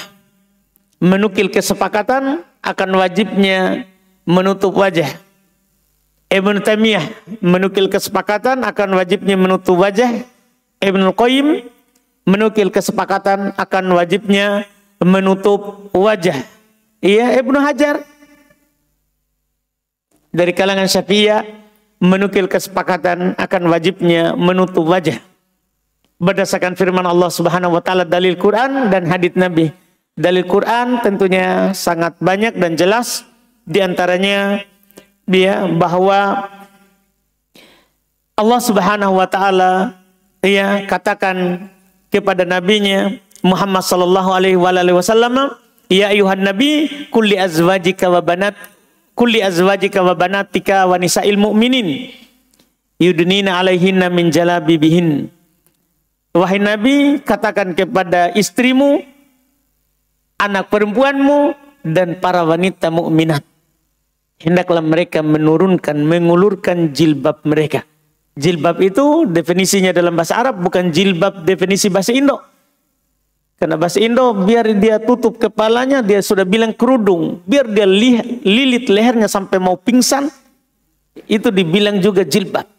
menukil kesepakatan akan wajibnya menutup wajah. Ibnu Taimiyah menukil kesepakatan akan wajibnya menutup wajah. Ibnu Qayyim menukil kesepakatan akan wajibnya menutup wajah. Iya, Ibnu Hajar dari kalangan Syafi'iyah menukil kesepakatan akan wajibnya menutup wajah berdasarkan firman Allah Subhanahu wa taala, dalil Quran dan hadits Nabi. Dalil Quran tentunya sangat banyak dan jelas, di antaranya dia bahwa Allah Subhanahu wa taala katakan kepada nabinya Muhammad sallallahu alaihi wasallam, ya ayuhan nabi kulli azwajika wa banatika wa nisa'il mu'minin yudnina alaihinna min jalabibihin. Wahai Nabi, katakan kepada istrimu, anak perempuanmu, dan para wanita mukminat, hendaklah mereka mengulurkan jilbab mereka. Jilbab itu definisinya dalam bahasa Arab, bukan jilbab definisi bahasa Indo. Karena bahasa Indo, biar dia tutup kepalanya, dia sudah bilang kerudung. Biar dia lilit lehernya sampai mau pingsan, itu dibilang juga jilbab.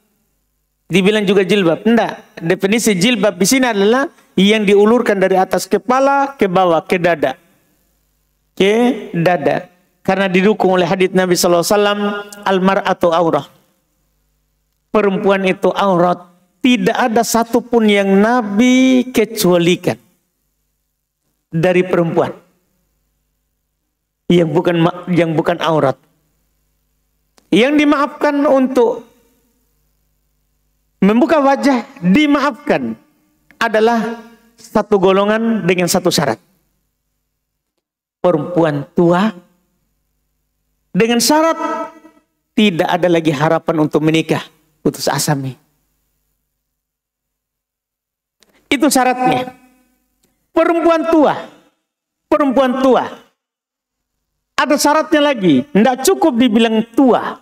Dibilang juga jilbab. Enggak, definisi jilbab di sini adalah yang diulurkan dari atas kepala ke bawah, ke dada. Ke dada. Karena didukung oleh hadits Nabi SAW, al-mar'atu aurah. Perempuan itu aurat. Tidak ada satupun yang Nabi kecualikan dari perempuan yang bukan aurat. Yang dimaafkan untuk membuka wajah, dimaafkan adalah satu golongan dengan satu syarat. Perempuan tua dengan syarat tidak ada lagi harapan untuk menikah, putus asa. Itu syaratnya. Perempuan tua. Ada syaratnya lagi. Tidak cukup dibilang tua.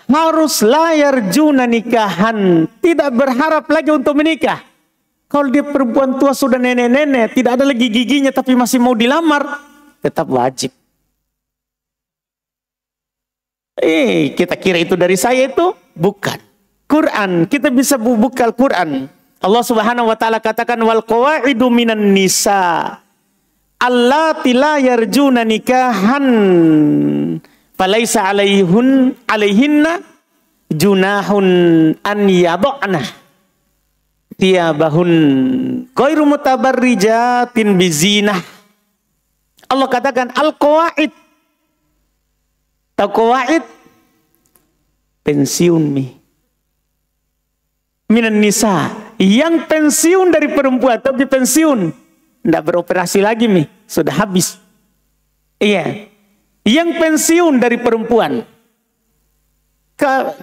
Harus layar juna nikahan. Tidak berharap lagi untuk menikah. Kalau dia perempuan tua sudah nenek-nenek, tidak ada lagi giginya tapi masih mau dilamar, tetap wajib. Kita kira itu dari saya itu? Bukan. Quran, kita bisa buka Al-Quran. Allah Subhanahu wa taala katakan, wal qawaidu minan nisa allati la yarjuna nikahan falaisa alaihinna junahun an yad'na thiyabahun ghairu mutabarrijatin bizinah. Allah katakan al-qawaid. Tahu qawaid? Pensiun minan nisa, yang pensiun dari perempuan, tapi pensiun tidak beroperasi lagi sudah habis. Iya, yang pensiun dari perempuan.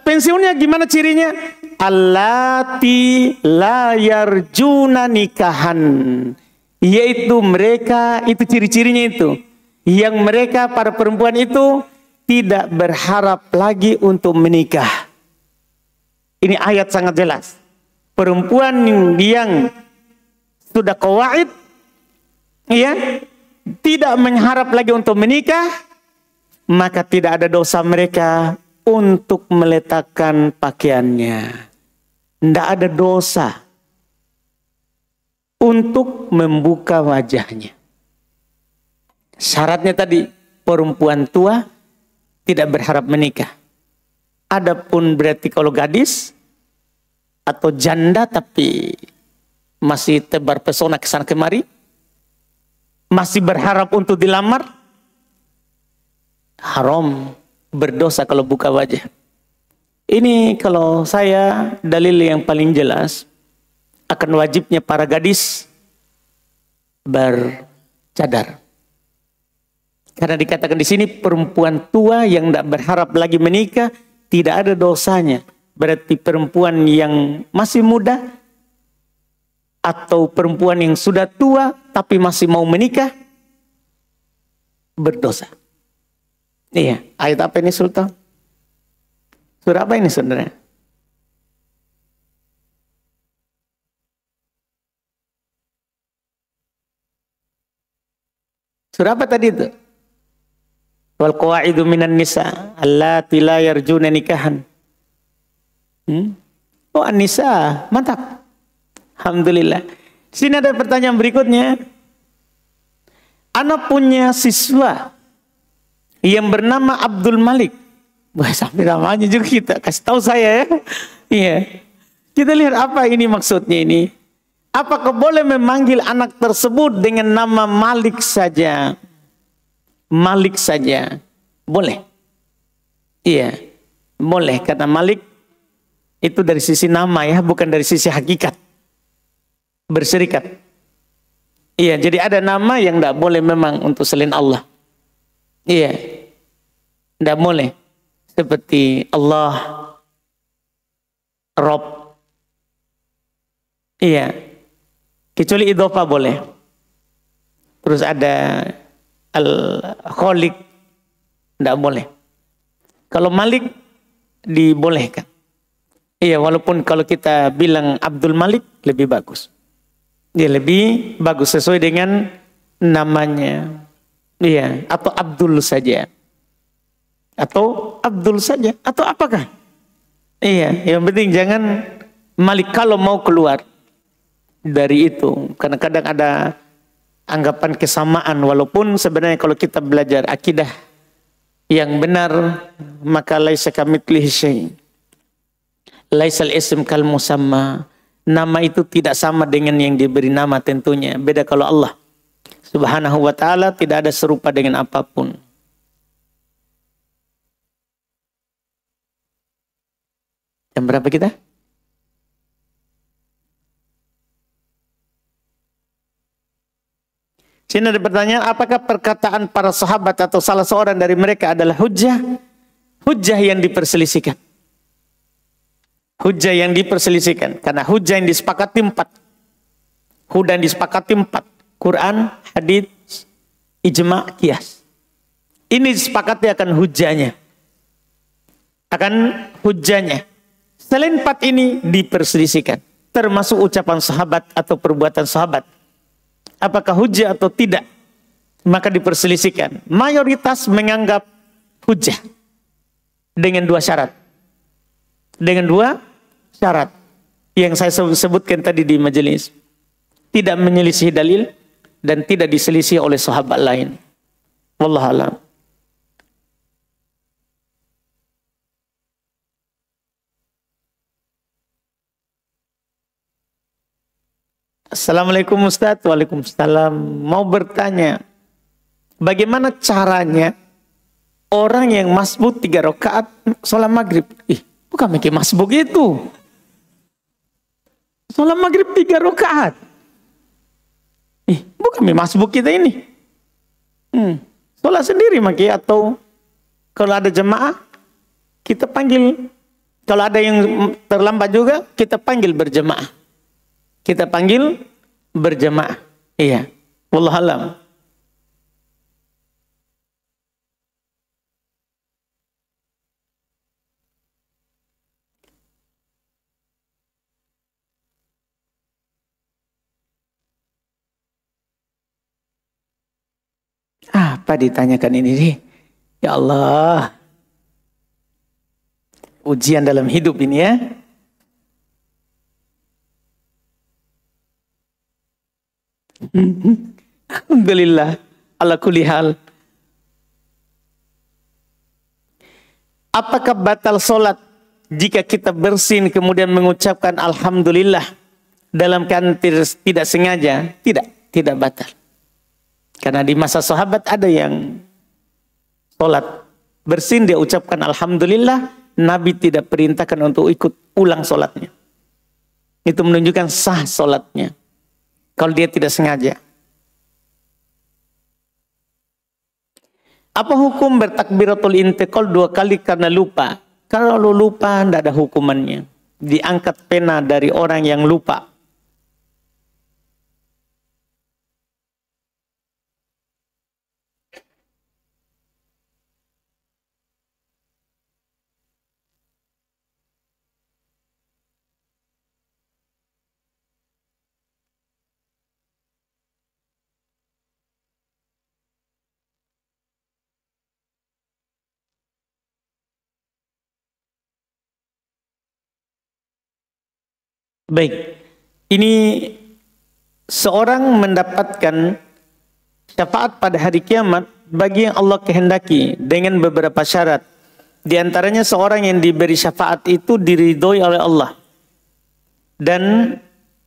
Pensiunnya gimana cirinya? Allati la yarjuna nikahan, yaitu mereka, itu ciri-cirinya itu, yang mereka para perempuan itu tidak berharap lagi untuk menikah. Ini ayat sangat jelas. Perempuan yang sudah qawaid, tidak mengharap lagi untuk menikah, maka tidak ada dosa mereka untuk meletakkan pakaiannya. Tidak ada dosa untuk membuka wajahnya. Syaratnya tadi, perempuan tua tidak berharap menikah. Adapun berarti kalau gadis atau janda tapi masih tebar pesona kesana kemari, masih berharap untuk dilamar, haram, berdosa kalau buka wajah. Ini kalau saya dalil yang paling jelas akan wajibnya para gadis bercadar. Karena dikatakan di sini perempuan tua yang tidak berharap lagi menikah tidak ada dosanya. Berarti perempuan yang masih muda atau perempuan yang sudah tua tapi masih mau menikah berdosa. Iya, ayat apa ini Sultan? Surah apa ini saudara? Surah apa tadi itu? Wal qawaidu minan nisa allati la yarjuna nikahan. Oh, An-Nisa, mantap. Alhamdulillah. Sini ada pertanyaan berikutnya. Anak punya siswa yang bernama Abdul Malik. Wah, sampai namanya juga kita kasih tahu saya ya. Iya. Kita lihat apa ini maksudnya ini. Apakah boleh memanggil anak tersebut dengan nama Malik saja? Malik saja. Boleh. Iya. Boleh, karena Malik itu dari sisi nama ya, bukan dari sisi hakikat. Berserikat. Iya, jadi ada nama yang tidak boleh memang untuk selain Allah. Iya. Tidak boleh. Seperti Allah, Rob. Iya. Kecuali idhofah boleh. Terus ada Al-Khaliq, tidak boleh. Kalau Malik dibolehkan. Iya, walaupun kalau kita bilang Abdul Malik lebih bagus. Dia lebih bagus sesuai dengan namanya. Iya, atau Abdul saja. Atau Abdul saja, atau apakah? Iya, yang penting jangan Malik kalau mau keluar dari itu. Karena kadang ada anggapan kesamaan, walaupun sebenarnya kalau kita belajar akidah yang benar, maka laisa kamitslihi syai'. Laisal ism kal musamma. Nama itu tidak sama dengan yang diberi nama tentunya. Beda kalau Allah Subhanahu wa ta'ala tidak ada serupa dengan apapun. Jam berapa kita? Sini ada pertanyaan, apakah perkataan para sahabat atau salah seorang dari mereka adalah hujjah? Hujjah yang diperselisihkan. Hujjah yang diperselisihkan. Karena hujjah yang disepakati 4. Hujjah yang disepakati 4. Quran, hadits, ijma', qiyas. Ini disepakati akan hujjahnya. Akan hujjahnya. Selain 4 ini diperselisihkan. Termasuk ucapan sahabat atau perbuatan sahabat. Apakah hujjah atau tidak? Maka diperselisihkan. Mayoritas menganggap hujjah. Dengan 2 syarat. Dengan 2 syarat. Yang saya sebutkan tadi di majelis. Tidak menyelisih dalil. Dan tidak diselisih oleh sahabat lain. Wallahualam. Assalamualaikum Ustaz. Waalaikumsalam. Mau bertanya, bagaimana caranya orang yang masbuk 3 rakaat sholat maghrib? Bukan mikir masbuk itu. Sholat maghrib 3 rakaat. Bukan masbuk kita ini. Sholat sendiri maki, atau kalau ada jemaah kita panggil. Kalau ada yang terlambat juga kita panggil berjemaah. Kita panggil berjemaah. Iya. Wallahualam. Apa ditanyakan ini nih? Ya Allah. Ujian dalam hidup ini ya. Alhamdulillah ala kulli hal. Apakah batal sholat jika kita bersin kemudian mengucapkan alhamdulillah dalam keadaan tidak sengaja? Tidak batal. Karena di masa sahabat ada yang sholat bersin dia ucapkan alhamdulillah, Nabi tidak perintahkan untuk ikut ulang sholatnya. Itu menunjukkan sah sholatnya. Kalau dia tidak sengaja. Apa hukum bertakbiratul intiqal 2 kali karena lupa? Kalau lupa tidak ada hukumannya. Diangkat pena dari orang yang lupa. Baik, ini seorang mendapatkan syafaat pada hari kiamat bagi yang Allah kehendaki dengan beberapa syarat. Di antaranya seorang yang diberi syafaat itu diridhoi oleh Allah. Dan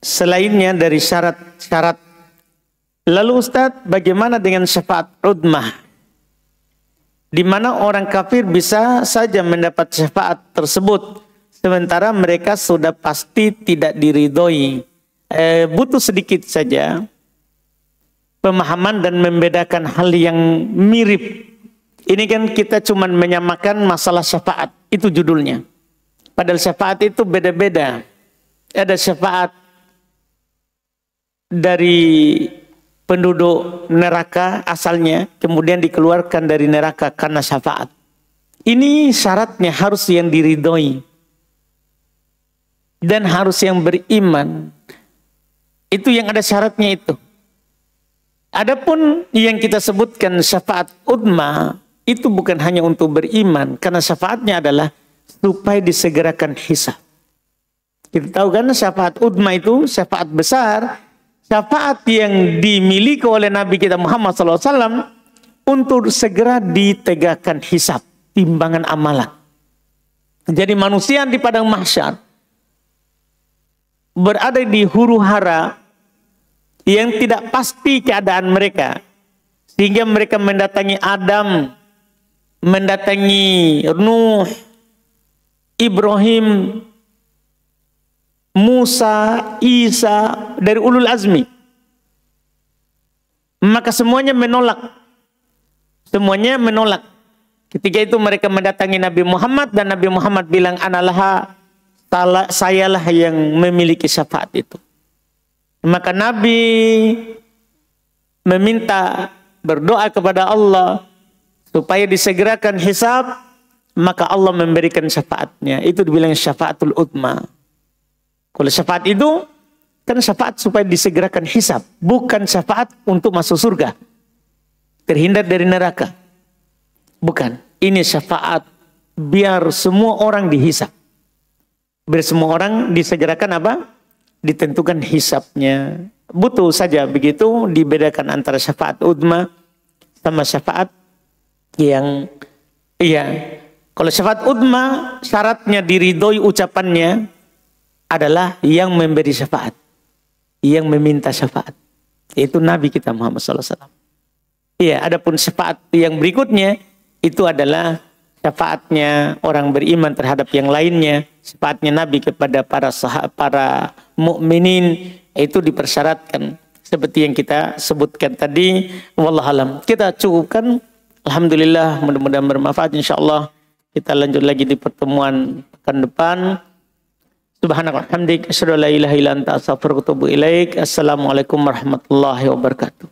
selainnya dari syarat-syarat. Lalu Ustadz, bagaimana dengan syafaat udmah? Di mana orang kafir bisa saja mendapat syafaat tersebut, sementara mereka sudah pasti tidak diridhoi. Butuh sedikit saja pemahaman dan membedakan hal yang mirip. Ini kan kita cuma menyamakan masalah syafaat, itu judulnya. Padahal syafaat itu beda-beda. Ada syafaat dari penduduk neraka asalnya, kemudian dikeluarkan dari neraka karena syafaat. Ini syaratnya harus yang diridhoi dan harus yang beriman. Itu yang ada syaratnya itu. Adapun yang kita sebutkan syafaat udma, itu bukan hanya untuk beriman, karena syafaatnya adalah supaya disegerakan hisab. Kita tahu kan syafaat udma itu syafaat besar, syafaat yang dimiliki oleh Nabi kita Muhammad SAW untuk segera ditegakkan hisab, timbangan amalan. Jadi manusia di padang mahsyar berada di huru hara yang tidak pasti keadaan mereka, sehingga mereka mendatangi Adam, mendatangi Nuh, Ibrahim, Musa, Isa dari ulul azmi. Maka semuanya menolak. Semuanya menolak. Ketika itu mereka mendatangi Nabi Muhammad dan Nabi Muhammad bilang, "Analah, sayalah yang memiliki syafaat itu." Maka Nabi meminta, berdoa kepada Allah supaya disegerakan hisab, maka Allah memberikan syafaatnya. Itu dibilang syafaatul udma. Kalau syafaat itu kan syafaat supaya disegerakan hisab, bukan syafaat untuk masuk surga, terhindar dari neraka. Bukan. Ini syafaat biar semua orang dihisab. Biar semua orang disegerakan apa? Ditentukan hisabnya. Butuh saja begitu dibedakan antara syafaat udma sama syafaat yang kalau syafaat udma syaratnya diridhoi ucapannya adalah yang memberi syafaat, yang meminta syafaat, yaitu Nabi kita Muhammad SAW. Iya, adapun syafaat yang berikutnya itu adalah syafaatnya orang beriman terhadap yang lainnya, syafaatnya Nabi kepada para mukminin itu dipersyaratkan seperti yang kita sebutkan tadi. Wallahualam. Kita cukupkan. Alhamdulillah, mudah-mudahan bermanfaat. Insyaallah kita lanjut lagi di pertemuan pekan depan. Subhanallah, hamdik, asyhadu an la ilaha illa anta, astaghfiruka wa atubu ilaik. Assalamualaikum warahmatullahi wabarakatuh.